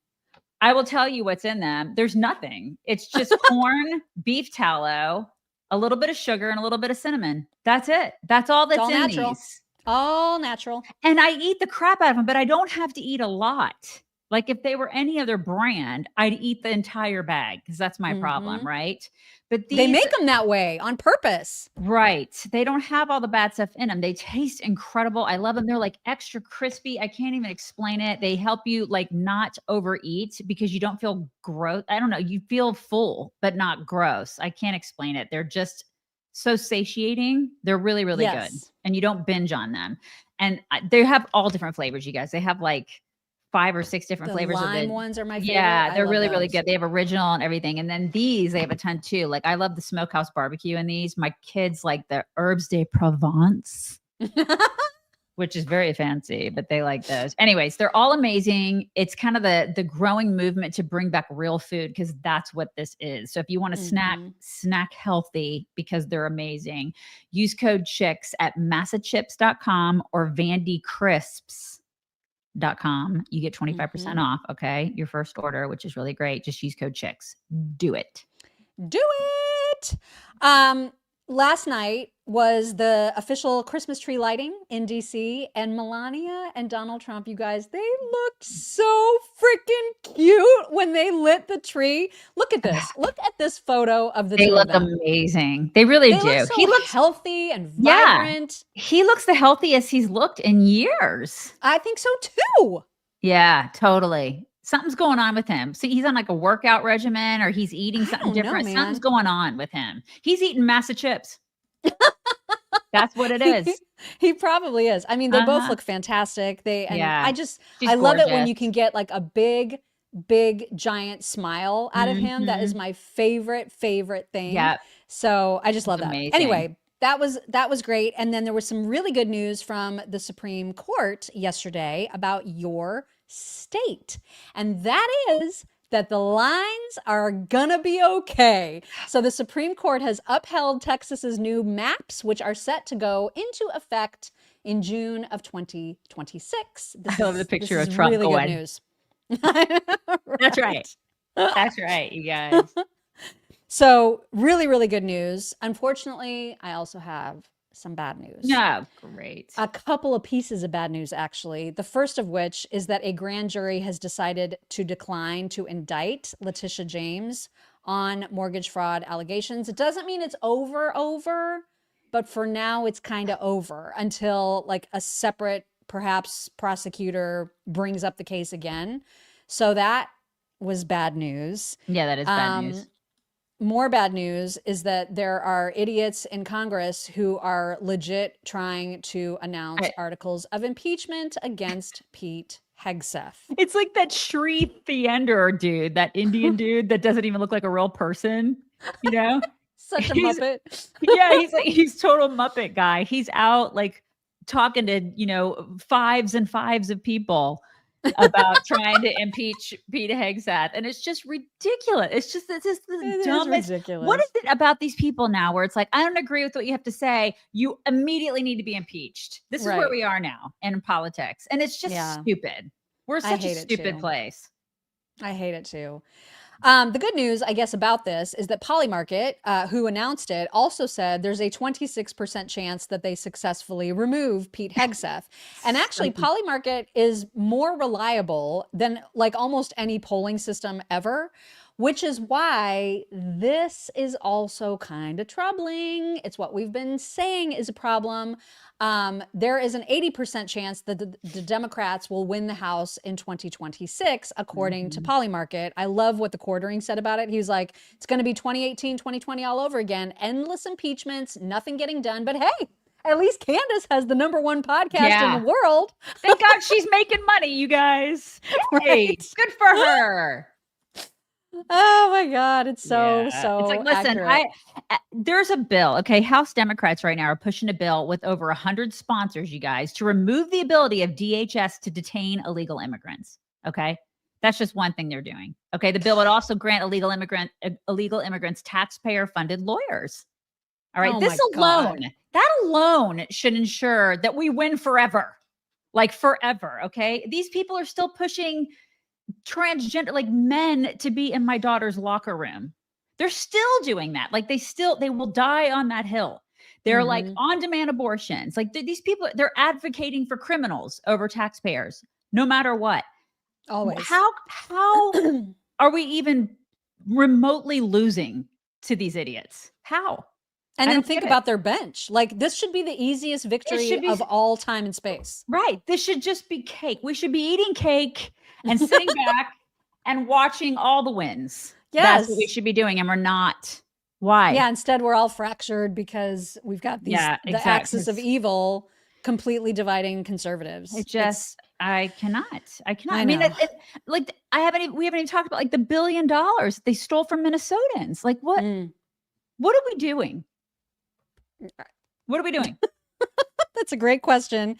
I will tell you what's in them. There's nothing. It's just corn, beef tallow, a little bit of sugar, and a little bit of cinnamon. That's it. That's all that's all in natural. these. All natural. And I eat the crap out of them, but I don't have to eat a lot. Like if they were any other brand, I'd eat the entire bag because that's my problem, right? But they make them that way on purpose. Right. They don't have all the bad stuff in them. They taste incredible. I love them. They're like extra crispy. I can't even explain it. They help you like not overeat because you don't feel gross. I don't know. You feel full, but not gross. I can't explain it. They're just so satiating. They're really, really good. And you don't binge on them. And they have all different flavors, you guys. They have like 5 or 6 different flavors. The lime of ones are my favorite. Yeah, they're really, really good. They have original and everything. And then these, they have a ton too. Like I love the smokehouse barbecue in these. My kids like the herbs de Provence, which is very fancy, but they like those. Anyways, they're all Mm-hmm. amazing. It's kind of the growing movement to bring back real food because that's what this is. So if you want to snack healthy because they're amazing, use code CHICKS at massachips.com or vandycrisps.com. You get 25% off. Okay. Your first order, which is really great. Just use code CHICKS. Do it. Do it. Last night was the official Christmas tree lighting in DC, and Melania and Donald Trump, you guys, they looked so freaking cute when they lit the tree. Look at this. Look at this photo of the They two look of them. amazing. They really do. Look so He looks healthy and vibrant. He looks the healthiest he's looked in years. I think so too. Yeah, totally. Something's going on with him. See, he's on like a workout regimen or he's eating something don't know, different. man. Something's going on with him. He's eating massa chips. That's what it is. He probably is. I mean, they both Uh-huh. look fantastic. Yeah. She's I love it when gorgeous. you can get like a big giant smile out of him. That is my favorite thing. Yep. So I just love that. amazing. Anyway, that was great. And then there was some really good news from the Supreme Court yesterday about your state. And that is that the lines are gonna be okay. So the Supreme Court has upheld Texas's new maps, which are set to go into effect in June of 2026. I love the picture this of is Trump really going. good news. That's right. That's right, you guys. So really, really good news. Unfortunately, I also have some bad news. No, great. A couple of pieces of bad news, actually. The first of which is that a grand jury has decided to decline to indict Letitia James on mortgage fraud allegations. It doesn't mean it's over, but for now it's kind of over until like a separate, perhaps prosecutor brings up the case again. So that was bad news. Yeah, that is bad news. More bad news is that there are idiots in Congress who are legit trying to announce articles of impeachment against Pete Hegseth. It's like that Sri Theander dude, that Indian dude that doesn't even look like a real person, you know? Such a He's- Muppet. Yeah, he's total Muppet guy. He's out like talking to, fives and fives of people about trying to impeach Pete Hegseth. And it's just ridiculous. It's just the dumbest. ridiculous. What is it about these people now where it's like, I don't agree with what you have to say. You immediately need to be impeached. This is where Right. we are now in politics. And it's just stupid. We're I such a hate it stupid too. place. I hate it too. The good news, I guess, about this is that Polymarket, who announced it, also said there's a 26% chance that they successfully remove Pete Hegseth. And actually, Polymarket is more reliable than like almost any polling system ever, which is why this is also kind of troubling. It's what we've been saying is a problem. There is an 80% chance that the Democrats will win the House in 2026, according to Polymarket. I love what the Quartering said about it. He was like, it's going to be 2018, 2020 all over again. Endless impeachments, nothing getting done. But hey, at least Candace has the #1 podcast in the world. Thank God she's making money, you guys. Right. Good for her. Oh my God, it's so It's like, listen, accurate. there's a bill. Okay, House Democrats right now are pushing a bill with over 100 sponsors, you guys, to remove the ability of DHS to detain illegal immigrants. Okay, That's just one thing they're doing. Okay. The bill would also grant illegal immigrants taxpayer-funded lawyers. All right. Oh This my God. that alone should ensure that we win forever. Like forever. Okay. These people are still pushing transgender, like men, to be in my daughter's locker room. They're still doing that. Like they will die on that hill. They're like on-demand abortions. Like these people, they're advocating for criminals over taxpayers, no matter what. Always. How are we even remotely losing to these idiots? How? And I then don't think get it. about their bench. Like this should be the easiest victory of all time and space. Right. This should just be cake. We should be eating cake and sitting back and watching all the wins. Yes. That's what we should be doing. And we're not. Why? Yeah. Instead, we're all fractured because we've got the axis of evil completely dividing conservatives. It just, I cannot. I mean, know. we haven't even talked about like the $1 billion they stole from Minnesotans. Like what are we doing? What are we doing? That's a great question.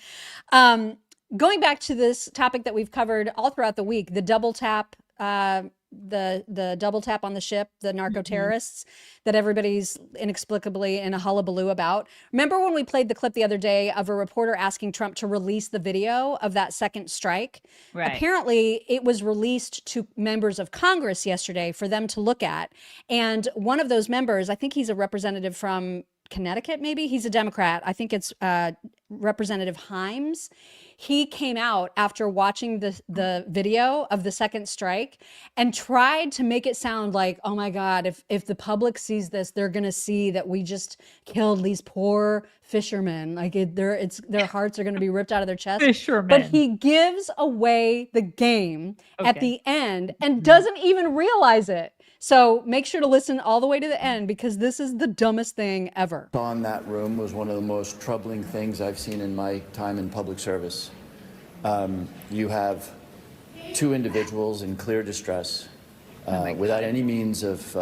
Going back to this topic that we've covered all throughout the week, the double tap, the double tap on the ship, the narco terrorists that everybody's inexplicably in a hullabaloo about. Remember when we played the clip the other day of a reporter asking Trump to release the video of that second strike? Right. Apparently it was released to members of Congress yesterday for them to look at. And one of those members, I think he's a representative from Connecticut, maybe. He's a Democrat. I think it's Representative Himes. He came out after watching the video of the second strike and tried to make it sound like, oh my God, if the public sees this, they're going to see that we just killed these poor fishermen. Like their hearts are going to be ripped out of their chest. Fishermen. But he gives away the game at the end and doesn't even realize it. So make sure to listen all the way to the end because this is the dumbest thing ever. On that room was one of the most troubling things I've seen in my time in public service. You have two individuals in clear distress without any means of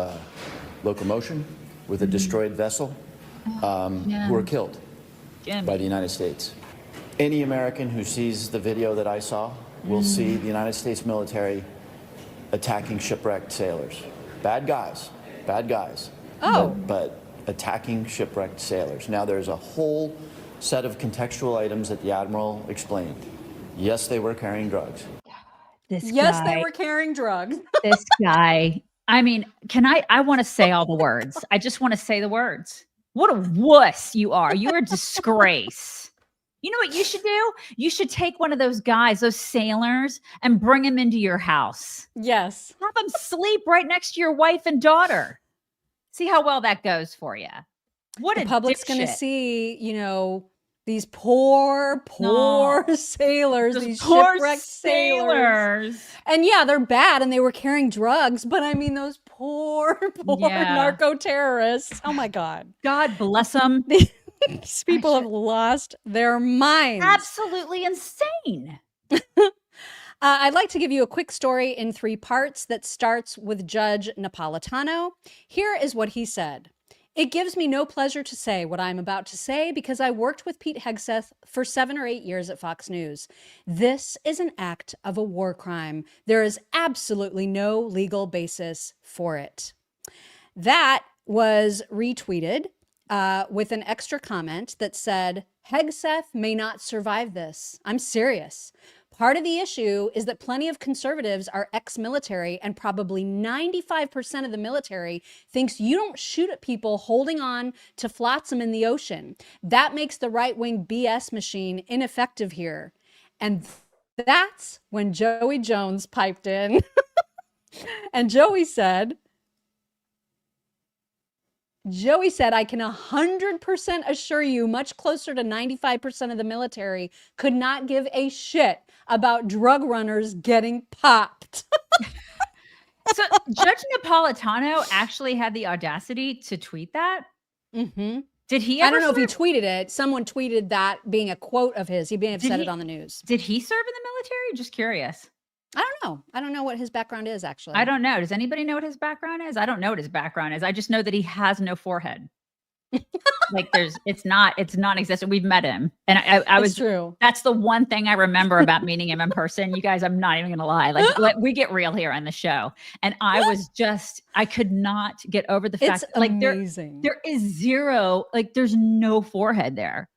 locomotion, with a destroyed vessel, who were killed by the United States. Any American who sees the video that I saw will see the United States military attacking shipwrecked sailors. Bad guys. Oh. But attacking shipwrecked sailors. Now, there's a whole set of contextual items that the Admiral explained. Yes, they were carrying drugs. Yes, they were carrying drugs. This guy. I mean, I want to say all the words. I just want to say the words. What a wuss you are. You're a disgrace. You know what you should do? You should take one of those guys, those sailors, and bring him into your house. Yes. Have him sleep right next to your wife and daughter. See how well that goes for you. What The a public's going to dipshit. see, these poor sailors, Those these poor shipwrecked sailors. And yeah, they're bad and they were carrying drugs, but I mean, those poor narco terrorists. Oh my God. God bless them. These people have lost their minds. Absolutely insane. I'd like to give you a quick story in 3 parts that starts with Judge Napolitano. Here is what he said. It gives me no pleasure to say what I'm about to say because I worked with Pete Hegseth for 7 or 8 years at Fox News. This is an act of a war crime. There is absolutely no legal basis for it. That was retweeted with an extra comment that said, Hegseth may not survive this. I'm serious. Part of the issue is that plenty of conservatives are ex-military and probably 95% of the military thinks you don't shoot at people holding on to flotsam in the ocean. That makes the right-wing BS machine ineffective here. And that's when Joey Jones piped in. And Joey said, I can 100% assure you much closer to 95% of the military could not give a shit about drug runners getting popped. So Judge Napolitano actually had the audacity to tweet that? Mm-hmm. Did he I ever don't know if he tweeted it. Someone tweeted that being a quote of his. He may have said it on the news. Did he serve in the military? Just curious. I don't know. I don't know what his background is, actually. I don't know. Does anybody know what his background is? I don't know what his background is. I just know that he has no forehead. Like it's non-existent. We've met him. And I was true. That's the one thing I remember about meeting him in person. You guys, I'm not even going to lie. Like we get real here on the show. And I could not get over the fact It's amazing. There is zero, like there's no forehead there.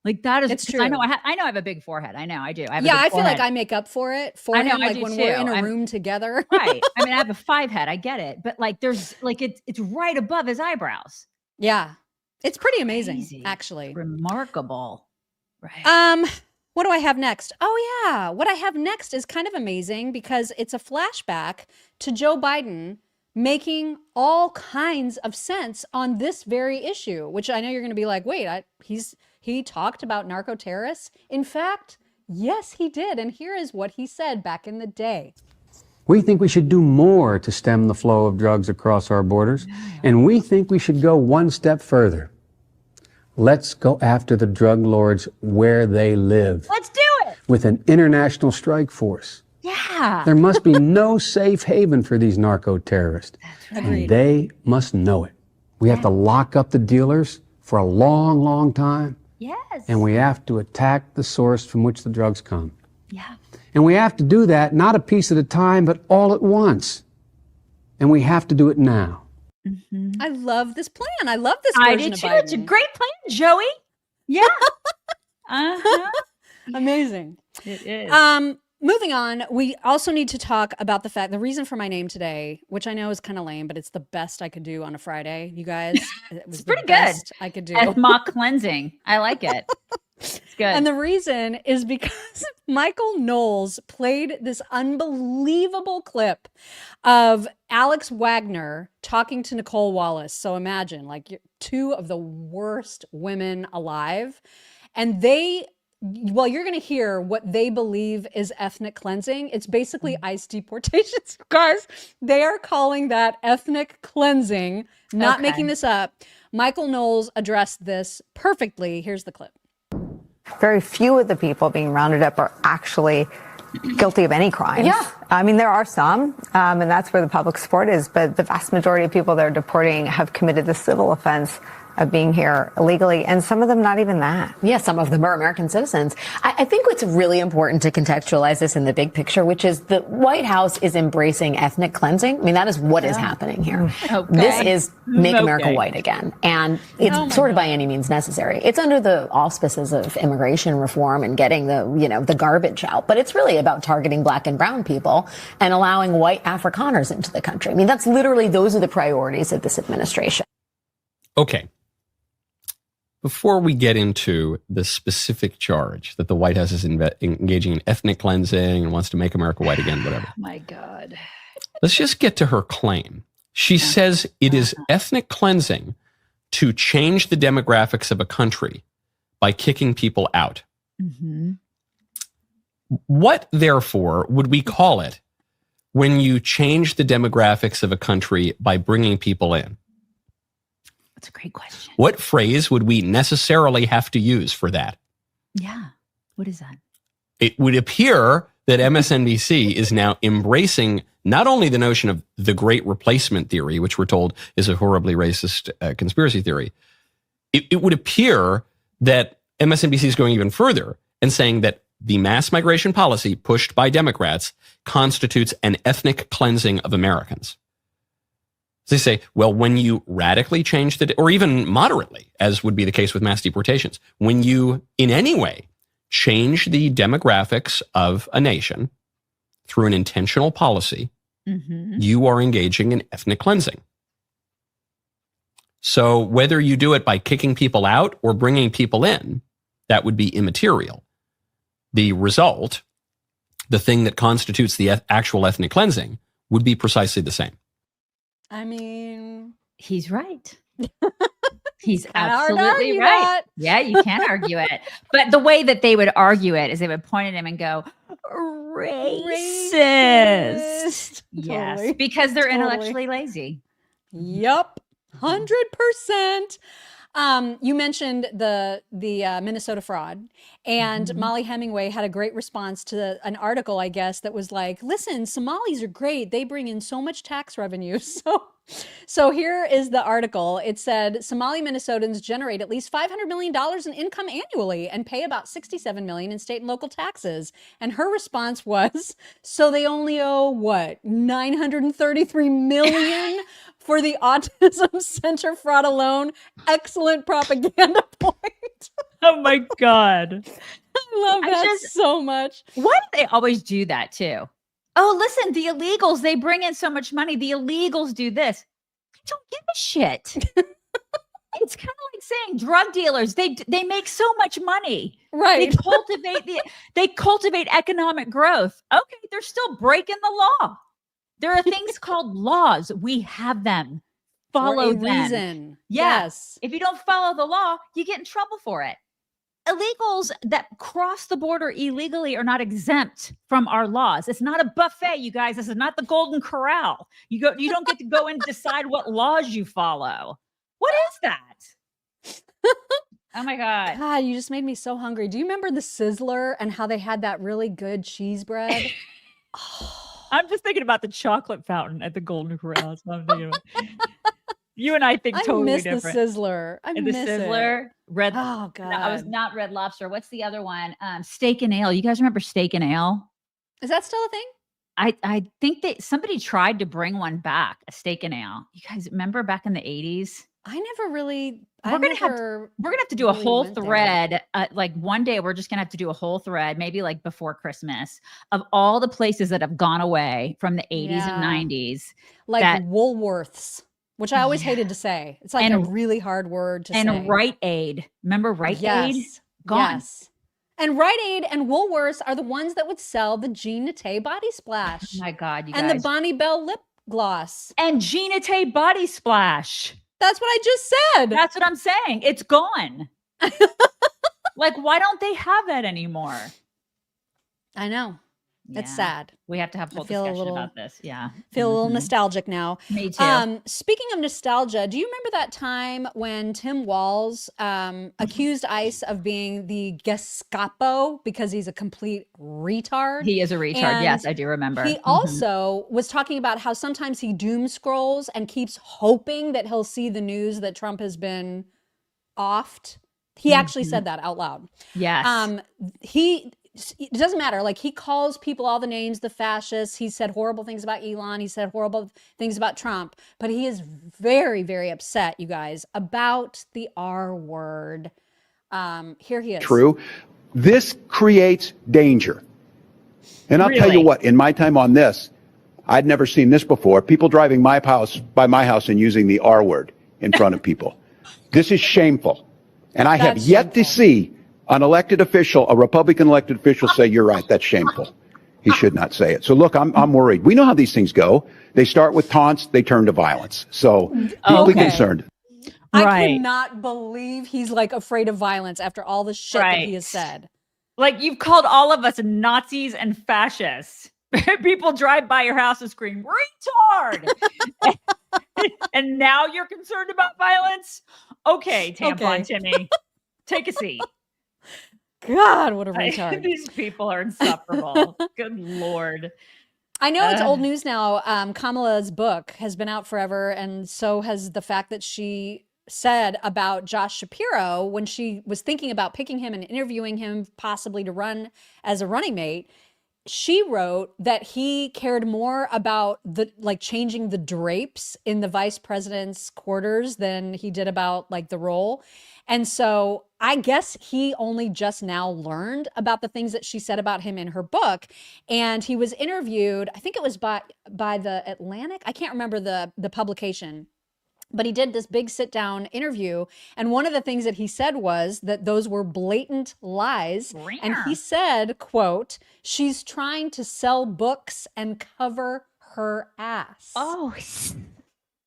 Like that is, It's true. I know I have a big forehead. I know I do. I feel like I make up for it for him, like when we're in a room together. Right. I mean, I have a 5 head. I get it. But like there's like it's right above his eyebrows. Yeah. It's pretty amazing, actually. Remarkable. Right. What do I have next? Oh yeah. What I have next is kind of amazing because it's a flashback to Joe Biden making all kinds of sense on this very issue, which I know you're going to be like, wait, he talked about narco terrorists. In fact, yes, he did. And here is what he said back in the day. We think we should do more to stem the flow of drugs across our borders, and we think we should go one step further. Let's go after the drug lords where they live. Let's do it. With an international strike force. Yeah. There must be no safe haven for these narco terrorists. And they must know it. We have to lock up the dealers for a long, long time. Yes. And we have to attack the source from which the drugs come. Yeah. And we have to do that not a piece at a time, but all at once. And we have to do it now. Mm-hmm. I love this plan. I love this I version do of too. Biden. It's a great plan, Joey. Yeah. Uh-huh. Amazing. It is. Moving on, we also need to talk about the reason for my name today, which I know is kind of lame, but it's the best I could do on a Friday, you guys. It was pretty the good. best I could do. Mock cleansing. I like it. It's good. And the reason is because Michael Knowles played this unbelievable clip of Alex Wagner talking to Nicole Wallace. So imagine, like, 2 of the worst women alive. And you're going to hear what they believe is ethnic cleansing. It's basically ICE deportations, guys. They are calling that ethnic cleansing, not making this up. Michael Knowles addressed this perfectly. Here's the clip. Very few of the people being rounded up are actually guilty of any crimes. Yeah. I mean, there are some, and that's where the public support is, but the vast majority of people they're deporting have committed the civil offense of being here illegally, and some of them not even that. Yeah, some of them are American citizens. I think what's really important to contextualize this in the big picture, which is the White House is embracing ethnic cleansing. I mean, that is what is happening here. Okay. This is make America white again. And it's sort of by any means necessary. It's under the auspices of immigration reform and getting the garbage out. But it's really about targeting black and brown people and allowing white Afrikaners into the country. I mean, those are the priorities of this administration. Okay. Before we get into the specific charge that the White House is engaging in ethnic cleansing and wants to make America white again, whatever. My God. Let's just get to her claim. She says it is ethnic cleansing to change the demographics of a country by kicking people out. Mm-hmm. What, therefore, would we call it when you change the demographics of a country by bringing people in? That's a great question. What phrase would we necessarily have to use for that? Yeah. What is that? It would appear that MSNBC is now embracing not only the notion of the great replacement theory, which we're told is a horribly racist conspiracy theory. It would appear that MSNBC is going even further and saying that the mass migration policy pushed by Democrats constitutes an ethnic cleansing of Americans. They say, well, when you radically change or even moderately, as would be the case with mass deportations, when you in any way change the demographics of a nation through an intentional policy, you are engaging in ethnic cleansing. So whether you do it by kicking people out or bringing people in, that would be immaterial. The result, the thing that constitutes the actual ethnic cleansing, would be precisely the same. I mean, he's right. He's hard to absolutely argue right. that. Yeah, you can't argue it. But the way that they would argue it is they would point at him and go, racist. Yes, Totally. because they're Totally. intellectually lazy. Yup, 100%. You mentioned the Minnesota fraud, and Molly Hemingway had a great response to an article, I guess, that was like, listen, Somalis are great. They bring in so much tax revenue. So here is the article. It said Somali Minnesotans generate at least $500 million in income annually and pay about $67 million in state and local taxes. And her response was, so they only owe what, $933 million for the Autism Center fraud alone? Excellent propaganda point. Oh my God. I love that so much. Why do they always do that too? Oh, listen, the illegals, they bring in so much money. The illegals do this. I don't give a shit. It's kind of like saying drug dealers, they make so much money. Right. They cultivate economic growth. Okay, they're still breaking the law. There are things called laws. We have them. Follow them. Reason. Yeah. Yes. If you don't follow the law, you get in trouble for it. Illegals that cross the border illegally are not exempt from our laws. It's not a buffet, you guys. This is not the Golden Corral. You don't get to go and decide what laws you follow. What is that? Oh my God. God, you just made me so hungry. Do you remember the Sizzler and how they had that really good cheese bread? I'm just thinking about the chocolate fountain at the Golden Corral. So I'm thinking about. You and I think totally different. I miss the Sizzler. I miss the Sizzler. it. Red. Oh God. No, I was not Red Lobster. What's the other one? Steak and Ale. You guys remember Steak and Ale? Is that still a thing? I think that somebody tried to bring one back, a Steak and Ale. You guys remember back in the 80s? I never really. We're gonna have to do a whole thread. Like one day, we're just gonna have to do a whole thread, maybe like before Christmas, of all the places that have gone away from the 80s and 90s, like Woolworths. Which I always hated to say. It's like a really hard word to say. And Rite Aid. Remember Rite Aid? Gone. Yes. And Rite Aid and Woolworths are the ones that would sell the Jean Naté body splash. Oh my God, you guys. And the Bonnie Bell lip gloss. And Jean Naté body splash. That's what I just said. That's what I'm saying. It's gone. Like, why don't they have that anymore? I know. Yeah. It's sad. We have to have a whole discussion about this. Yeah. Feel a little nostalgic now. Me too. Speaking of nostalgia, do you remember that time when Tim Walz accused ICE of being the Gestapo because he's a complete retard? He is a retard. And yes, I do remember. He also was talking about how sometimes he doom scrolls and keeps hoping that he'll see the news that Trump has been offed. He actually said that out loud. Yes. It doesn't matter. Like, he calls people all the names, the fascists. He said horrible things about Elon. He said horrible things about Trump. But he is very, very upset, you guys, about the R word. Here he is. True. This creates danger. And I'll tell you what, in my time on this, I'd never seen this before. People driving by my house and using the R word in front of people. This is shameful. And I have yet to see an elected official, a Republican elected official, say, you're right, that's shameful. He should not say it. So look, I'm worried. We know how these things go. They start with taunts, they turn to violence. So deeply concerned. I cannot believe he's like afraid of violence after all the shit that he has said. Like, you've called all of us Nazis and fascists. People drive by your house and scream, retard! And now you're concerned about violence? Okay, tampon Timmy, take a seat. God, what a retard. These people are insufferable. Good Lord. I know it's old news now. Kamala's book has been out forever, and so has the fact that she said about Josh Shapiro when she was thinking about picking him and interviewing him possibly to run as a running mate. She wrote that he cared more about changing the drapes in the vice president's quarters than he did about like the role. And so I guess he only just now learned about the things that she said about him in her book. And he was interviewed, I think it was by the Atlantic. I can't remember the publication. But he did this big sit down interview. And one of the things that he said was that those were blatant lies. And he said, quote, she's trying to sell books and cover her ass. Oh,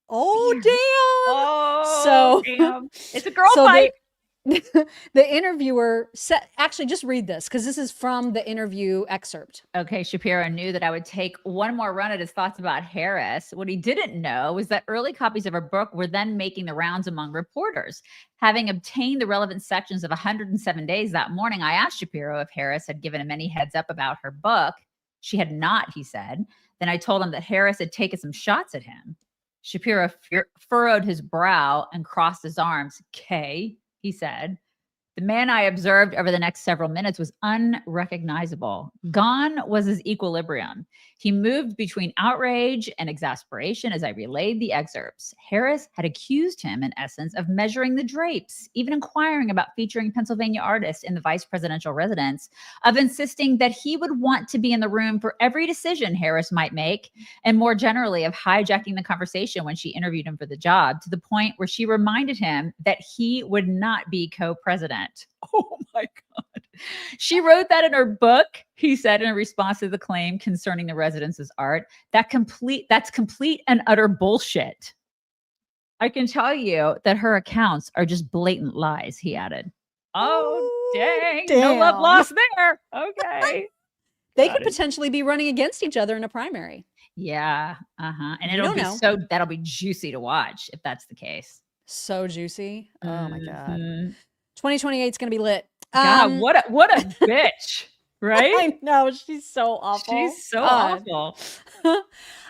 damn. Oh, so damn. It's a girl fight. the interviewer said, actually, just read this because this is from the interview excerpt. Okay, Shapiro knew that I would take one more run at his thoughts about Harris. What he didn't know was that early copies of her book were then making the rounds among reporters. Having obtained the relevant sections of 107 Days that morning, I asked Shapiro if Harris had given him any heads up about her book. She had not, he said. Then I told him that Harris had taken some shots at him. Shapiro furrowed his brow and crossed his arms. "Kay," he said. The man I observed over the next several minutes was unrecognizable. Gone was his equilibrium. He moved between outrage and exasperation as I relayed the excerpts. Harris had accused him, in essence, of measuring the drapes, even inquiring about featuring Pennsylvania artists in the vice presidential residence, of insisting that he would want to be in the room for every decision Harris might make, and more generally of hijacking the conversation when she interviewed him for the job, to the point where she reminded him that he would not be co-president. Oh my God. She wrote that in her book, he said in response to the claim concerning the residence's art. That's complete and utter bullshit. I can tell you that her accounts are just blatant lies, he added. Oh, dang. No love lost there. Okay. They could potentially be running against each other in a primary. Yeah. Uh-huh. And You that'll be juicy to watch if that's the case. So juicy. Oh my God. 2028 is going to be lit. God, what a bitch, right? I know. She's so awful. She's so awful.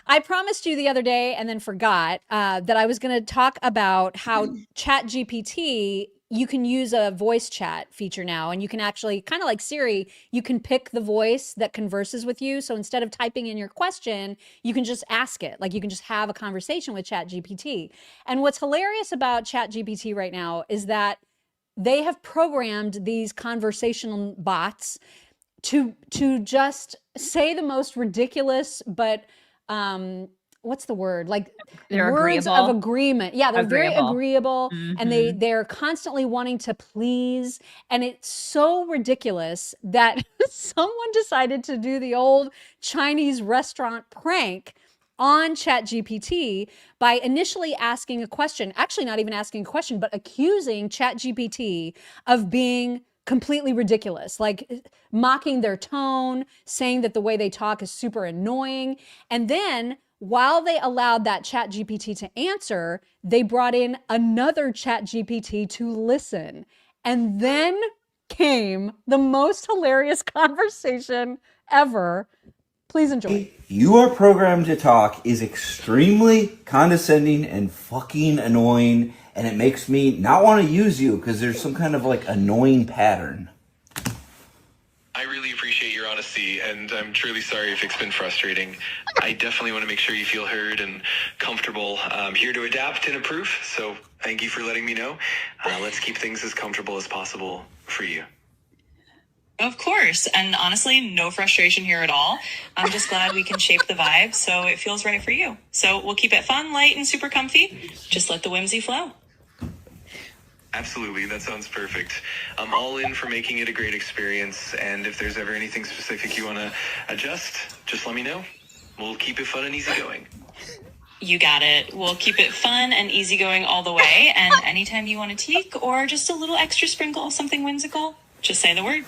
I promised you the other day and then forgot that I was going to talk about how ChatGPT, you can use a voice chat feature now, and you can actually, kind of like Siri, you can pick the voice that converses with you. So instead of typing in your question, you can just ask it. Like you can just have a conversation with ChatGPT. And what's hilarious about ChatGPT right now is that they have programmed these conversational bots to just say the most ridiculous, but what's the word? Like they're words agreeable. of agreement. Yeah, they're very agreeable, and Mhm. they're constantly wanting to please. And it's so ridiculous that someone decided to do the old Chinese restaurant prank on ChatGPT by initially asking a question, actually not even asking a question, but accusing ChatGPT of being completely ridiculous, like mocking their tone, saying that the way they talk is super annoying. And then while they allowed that ChatGPT to answer, they brought in another ChatGPT to listen. And then came the most hilarious conversation ever. Please enjoy. You are programmed to talk is extremely condescending and fucking annoying, and it makes me not want to use you because there's some kind of like annoying pattern. I really appreciate your honesty, and I'm truly sorry if it's been frustrating. I definitely want to make sure you feel heard and comfortable. I'm here to adapt and improve, so thank you for letting me know. Let's keep things as comfortable as possible for you. Of course. And honestly, no frustration here at all. I'm just glad we can shape the vibe so it feels right for you. So we'll keep it fun, light, and super comfy. Just let the whimsy flow. Absolutely. That sounds perfect. I'm all in for making it a great experience. And if there's ever anything specific you want to adjust, just let me know. We'll keep it fun and easygoing. You got it. We'll keep it fun and easygoing all the way. And anytime you want to tweak or just a little extra sprinkle of something whimsical, just say the word.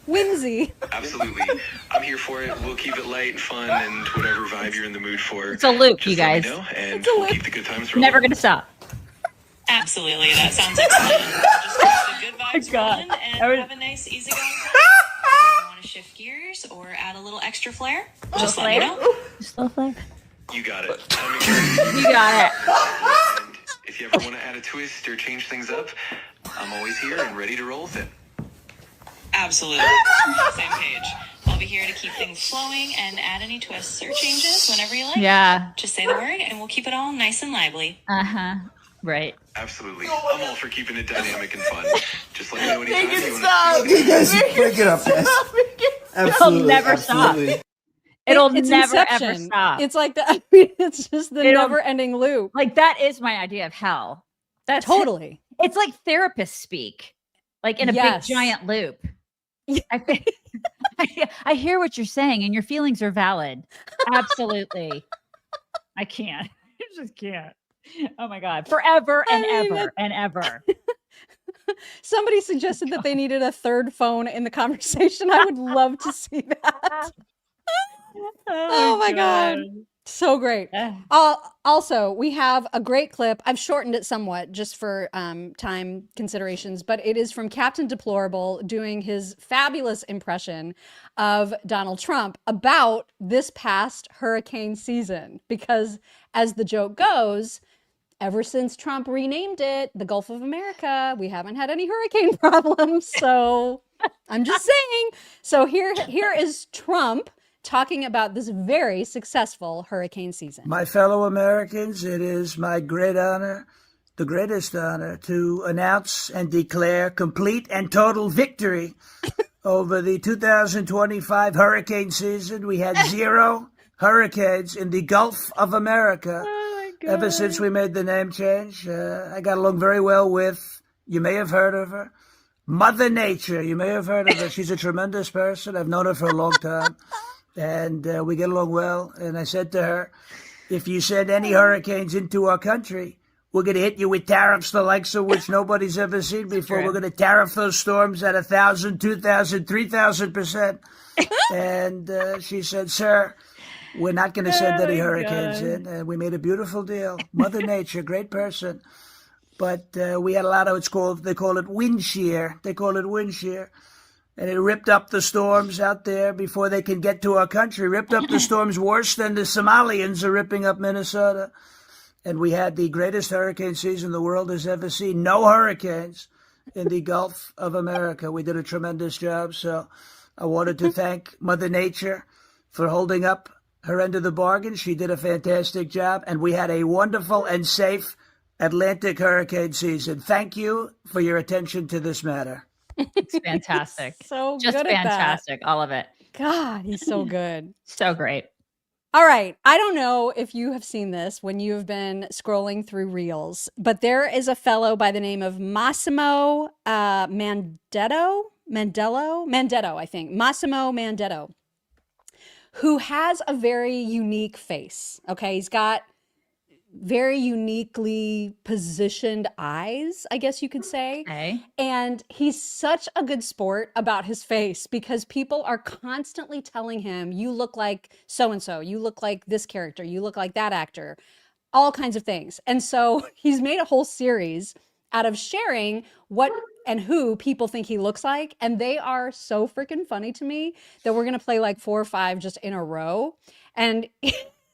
Whimsy. Absolutely. I'm here for it. We'll keep it light and fun and whatever vibe you're in the mood for. It's a loop, just you guys. Let me know, and It's a we'll loop. keep the good times rolling. Never going to stop. Absolutely. That sounds excellent. Just keep the good vibes rolling and have a nice easygoing time. If you want to shift gears or add a little extra flair, just let me know. Just a little flair. You got it. I'm excited. You got it. And if you ever want to add a twist or change things up, I'm always here and ready to roll with it. Absolutely. Same page. I'll be here to keep things flowing and add any twists or changes whenever you like. Yeah. Just say the word and we'll keep it all nice and lively. Uh-huh. Right. Absolutely. I'm all for keeping it dynamic and fun. Just let me know anytime you want to. You guys break it up, guys. Absolutely. It'll never stop. It'll It's never Inception. ever stop. It's like it's just the It'll- never-ending loop. Like that is my idea of hell. That's Totally. It's like therapist speak, like in a Yes. big giant loop. I think I hear what you're saying, and your feelings are valid. Absolutely. I can't. I just can't. Oh my God. Forever and ever and ever. Somebody suggested that they needed a third phone in the conversation. I would love to see that. Oh my God. So great. Also, we have a great clip. I've shortened it somewhat just for time considerations, but it is from Captain Deplorable doing his fabulous impression of Donald Trump about this past hurricane season. Because as the joke goes, ever since Trump renamed it the Gulf of America, we haven't had any hurricane problems. So I'm just saying. So here is Trump talking about this very successful hurricane season. My fellow Americans, it is my great honor, the greatest honor, to announce and declare complete and total victory over the 2025 hurricane season. We had 0 hurricanes in the Gulf of America. Ever since we made the name change. I got along very well with, you may have heard of her, Mother Nature. You may have heard of her. She's a tremendous person. I've known her for a long time. And we get along well. And I said to her, if you send any hurricanes into our country, we're going to hit you with tariffs the likes of which nobody's ever seen before. We're going to tariff those storms at 1,000, 2,000, 3,000%. And she said, sir, we're not going to send any hurricanes in. And we made a beautiful deal. Mother Nature, great person. But we had a lot of, they call it wind shear. They call it wind shear. And it ripped up the storms out there before they can get to our country. Ripped up the storms worse than the Somalians are ripping up Minnesota. And we had the greatest hurricane season the world has ever seen. No hurricanes in the Gulf of America. We did a tremendous job. So I wanted to thank Mother Nature for holding up her end of the bargain. She did a fantastic job. And we had a wonderful and safe Atlantic hurricane season. Thank you for your attention to this matter. It's fantastic. So just good at that. fantastic. All of it. God, he's so good. So great. All right. I don't know if you have seen this when you have been scrolling through Reels, but there is a fellow by the name of Massimo Mandetto, I think. Massimo Mandetto, who has a very unique face. Okay. He's got very uniquely positioned eyes, I guess you could say. Okay. And he's such a good sport about his face because people are constantly telling him, you look like so-and-so, you look like this character, you look like that actor, all kinds of things. And so he's made a whole series out of sharing what and who people think he looks like. And they are so freaking funny to me that we're going to play like 4 or 5 just in a row. And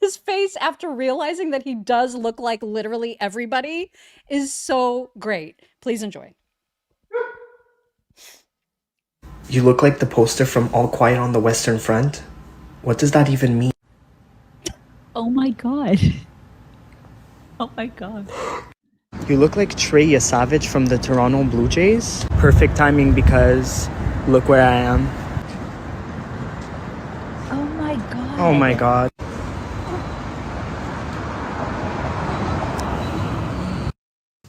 his face after realizing that he does look like literally everybody is so great. Please enjoy. You look like the poster from All Quiet on the Western Front. What does that even mean? Oh my God. Oh my God. You look like Trey Yasavage from the Toronto Blue Jays. Perfect timing because look where I am. Oh my God. Oh my God.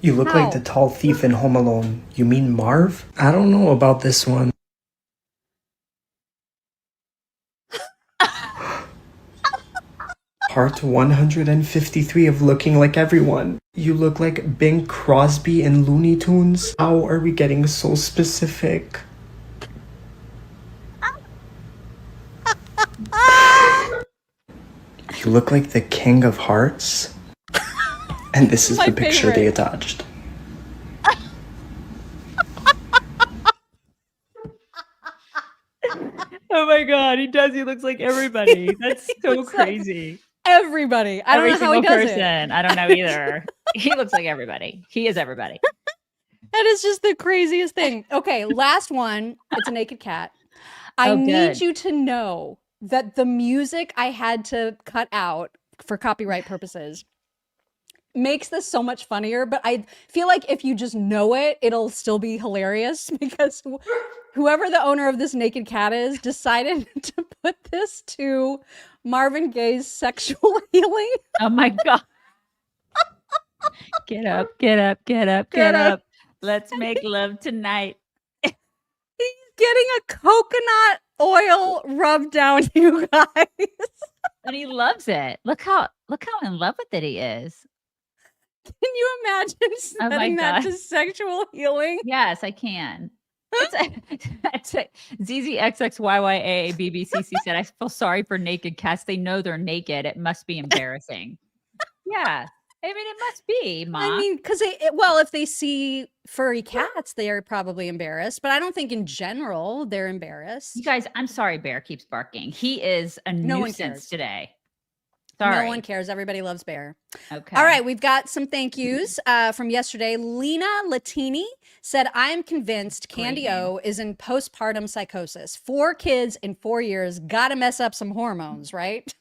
You look like the tall thief in Home Alone. You mean Marv? I don't know about this one. Part 153 of looking like everyone. You look like Bing Crosby in Looney Tunes. How are we getting so specific? You look like the King of Hearts. And this is the picture they attached. Oh my God, he does. He looks like everybody. That's so crazy. Everybody. I don't know how he does it. I don't know either. He looks like everybody. He is everybody. That is just the craziest thing. Okay, last one. It's a naked cat. I need you to know that the music I had to cut out for copyright purposes makes this so much funnier, but I feel like if you just know it, it'll still be hilarious because whoever the owner of this naked cat is decided to put this to Marvin Gaye's Sexual Healing. Oh my God. Get up, get up, get up, get up. Let's make love tonight. He's getting a coconut oil rubbed down, you guys. And he loves it. Look how in love with it he is. Can you imagine Oh my setting that God. to sexual healing? Yes, I can. It's a ZZXXYYA BBCC said, I feel sorry for naked cats. They know they're naked. It must be embarrassing. Yeah. I mean, it must be, Ma. I mean, because well, if they see furry cats, they are probably embarrassed. But I don't think in general they're embarrassed. You guys, I'm sorry, Bear keeps barking. He is a No one nuisance cares. today. Sorry. No one cares. Everybody loves Bear. Okay. All right, we've got some thank yous from yesterday. Lena Latini said, I am convinced Candy O is in postpartum psychosis. 4 kids in 4 years. Gotta mess up some hormones, right?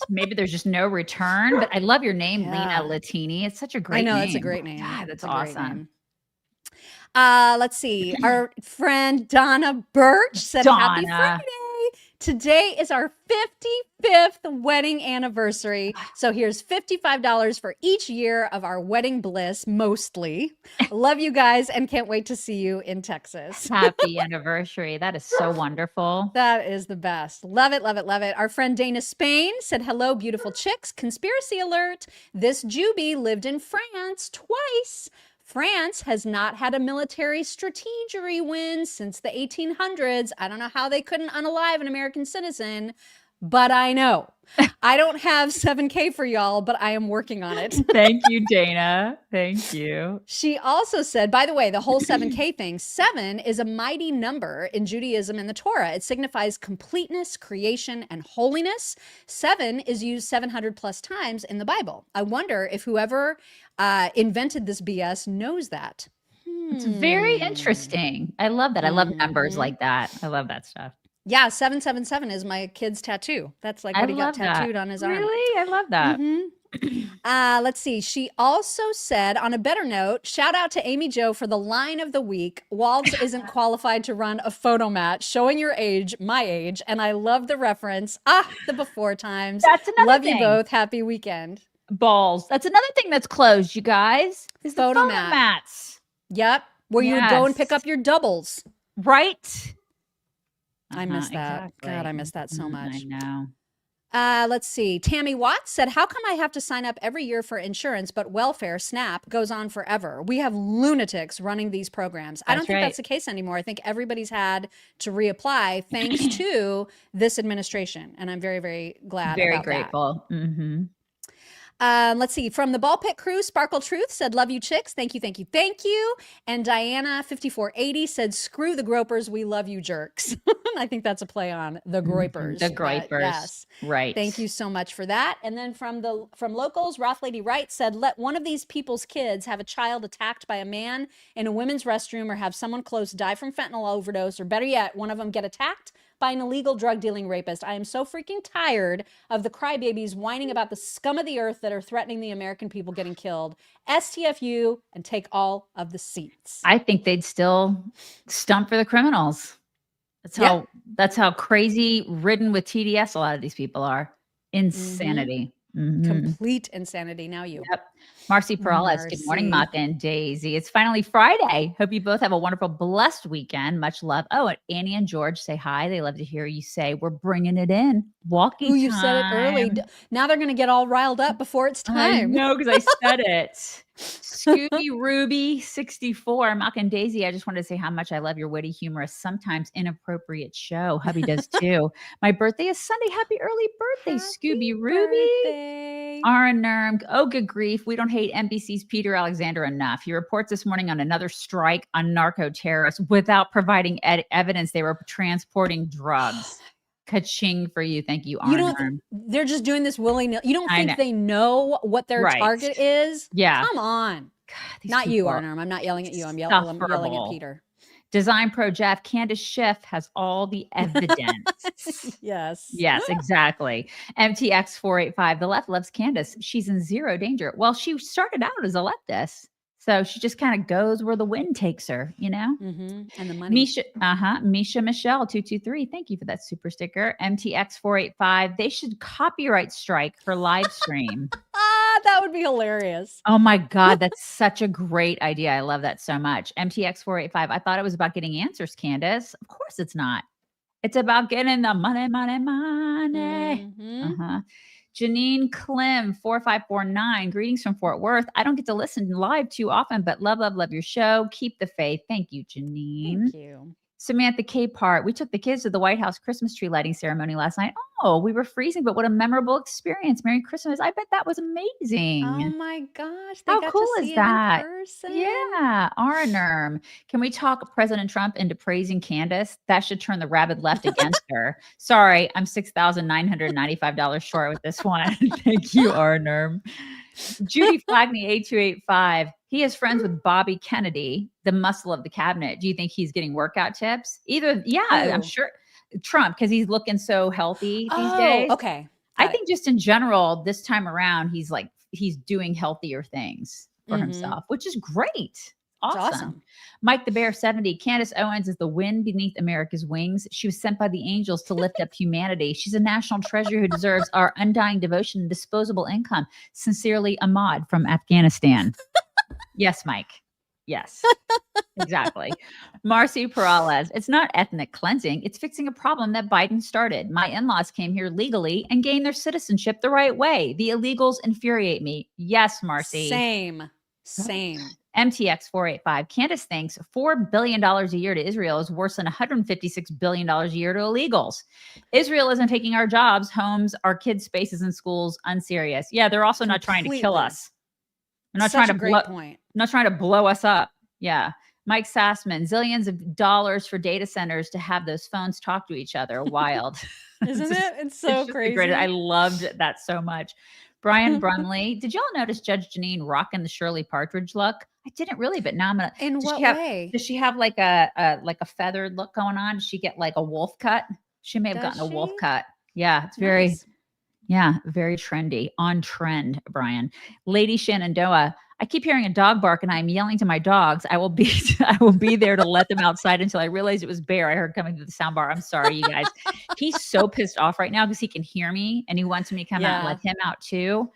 Maybe there's just no return, but I love your name, Yeah. Lena Latini. It's such a great name. I know, it's a great name. God, that's It's a great awesome. name. Let's see. Our friend Donna Birch said, Happy Donna. Friday. Today is our 55th wedding anniversary. So here's $55 for each year of our wedding bliss, mostly. Love you guys and can't wait to see you in Texas. Happy anniversary. That is so wonderful. That is the best. Love it, love it, love it. Our friend Dana Spain said, hello, beautiful chicks. Conspiracy alert. This Juby lived in France twice. France has not had a military strategery win since the 1800s. I don't know how they couldn't unalive an American citizen, but I know. I don't have 7K for y'all, but I am working on it. Thank you, Dana. Thank you. She also said, by the way, the whole 7K thing, 7 is a mighty number in Judaism and the Torah. It signifies completeness, creation, and holiness. 7 is used 700 plus times in the Bible. I wonder if whoever invented this BS knows that. It's very interesting. I love that. I love numbers like that. I love that stuff. Yeah, 777 is my kid's tattoo. That's like what he got tattooed on his arm. Really? I love that. Let's see. She also said, on a better note, shout out to Amy Jo for the line of the week. Waltz isn't qualified to run a photo match, showing your age, my age, and I love the reference. The before times. That's another Love thing. you both. Happy weekend. Balls. That's another thing that's closed, you guys. Is the photo mats. Yep. Where you would go and pick up your doubles. Right. I miss that. Exactly. God, I miss that so much. I know. Let's see. Tammy Watts said, how come I have to sign up every year for insurance, but welfare, SNAP, goes on forever? We have lunatics running these programs. I don't think that's the case anymore. I think everybody's had to reapply thanks to this administration. And I'm very, very glad Very about grateful. Mm-hmm. Let's see. From the Ball Pit Crew, Sparkle Truth said, love you, chicks. Thank you, thank you, thank you. And Diana5480 said, screw the gropers. We love you, jerks. I think that's a play on the groipers. The but groipers. Yes. Right. Thank you so much for that. And then from locals, Roth Lady Wright said, let one of these people's kids have a child attacked by a man in a women's restroom, or have someone close die from fentanyl overdose, or better yet, one of them get attacked by an illegal drug dealing rapist. I am so freaking tired of the crybabies whining about the scum of the earth that are threatening the American people getting killed. STFU and take all of the seats. I think they'd still stump for the criminals. That's how crazy ridden with TDS a lot of these people are. Insanity. Mm-hmm. Complete insanity. Now you. Yep. Marcy Perales, good morning, Marcy. Mock and Daisy. It's finally Friday. Hope you both have a wonderful, blessed weekend. Much love. Oh, and Annie and George say hi. They love to hear you say, we're bringing it in. Walking Ooh, you said it early. Now they're going to get all riled up before it's time. No, because I said it. Scooby Ruby 64, Mock and Daisy. I just wanted to say how much I love your witty, humorous, sometimes inappropriate show. Hubby does too. My birthday is Sunday. Happy early birthday, Scooby Ruby. Aaron Nerm. Oh, good grief. We don't hate NBC's Peter Alexander enough. He reports this morning on another strike on narco terrorists without providing evidence they were transporting drugs. Ka-ching for you. Thank you, Arn. They're just doing this willy-nilly. You don't think they know what their target is? Yeah. Come on. Not you, Arnarm. I'm not yelling at you. I'm yelling at Peter. Design Pro Jeff, Candace Schiff has all the evidence. Yes. Yes, exactly. MTX 485. The left loves Candace. She's in zero danger. Well, she started out as a leftist. So she just kind of goes where the wind takes her, you know? Mm-hmm. And the money. Misha Michelle 223. Thank you for that super sticker. MTX 485. They should copyright strike her live stream. That would be hilarious. Oh my God, that's such a great idea. I love that so much. MTX 485. I thought it was about getting answers, Candace. Of course it's not. It's about getting the money, money, money. Mm-hmm. Janine Klim, 4549. Greetings from Fort Worth. I don't get to listen live too often, but love your show. Keep the faith. Thank you, Janine. Thank you. Samantha K. Part. We took the kids to the White House Christmas tree lighting ceremony last night. Oh, we were freezing, but what a memorable experience. Merry Christmas. I bet that was amazing. Oh my gosh. They How got cool to is see that? it in person. Yeah, Arnerm. Can we talk President Trump into praising Candace? That should turn the rabid left against her. Sorry, I'm $6,995 short with this one. Thank you, Arnerm. Judy Flagney, 8285. He is friends with Bobby Kennedy, the muscle of the cabinet. Do you think he's getting workout tips? Either, yeah, I'm sure. Trump, because he's looking so healthy these days. Okay. I think just in general, this time around, he's doing healthier things for himself, which is great. Awesome. Mike the Bear, 70. Candace Owens is the wind beneath America's wings. She was sent by the angels to lift up humanity. She's a national treasure who deserves our undying devotion and disposable income. Sincerely, Ahmad from Afghanistan. Yes, Mike. Yes, exactly. Marcy Peralez. It's not ethnic cleansing. It's fixing a problem that Biden started. My in-laws came here legally and gained their citizenship the right way. The illegals infuriate me. Yes, Marcy. Same. MTX 485. Candace thinks $4 billion a year to Israel is worse than $156 billion a year to illegals. Israel isn't taking our jobs, homes, our kids' spaces in schools. Unserious. Yeah, they're also not trying to kill us. They're not Such trying a to great point. not trying to blow us up. Yeah. Mike Sassman, zillions of dollars for data centers to have those phones talk to each other. Wild. Isn't it? It's so crazy. Great. I loved that so much. Brian Brumley, did y'all notice Judge Janine rocking the Shirley Partridge look? I didn't really, but now I'm gonna. In what way? Does she have like a feathered look going on? Does she get like a wolf cut? She may have gotten a wolf cut. Yeah, it's very. Nice. Yeah, very trendy. On trend, Brian. Lady Shenandoah. I keep hearing a dog bark and I'm yelling to my dogs. I will be there to let them outside until I realized it was Bear I heard coming through the soundbar. I'm sorry, you guys. He's so pissed off right now because he can hear me and he wants me to come out and let him out too.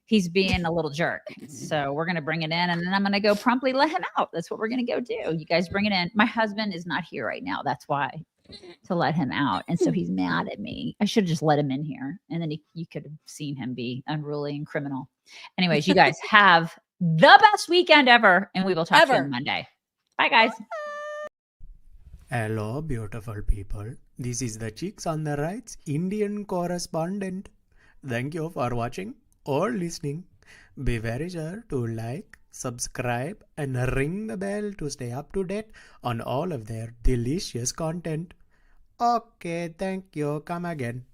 He's being a little jerk. So we're going to bring it in and then I'm going to go promptly let him out. That's what we're going to go do. You guys bring it in. My husband is not here right now. That's why. To let him out. And so he's mad at me. I should have just let him in here. And then you could have seen him be unruly and criminal. Anyways, you guys have the best weekend ever. And we will talk to you on Monday. Bye, guys. Hello, beautiful people. This is the Chicks on the Right's Indian correspondent. Thank you for watching or listening. Be very sure to like, subscribe, and ring the bell to stay up to date on all of their delicious content. Okay, thank you. Come again.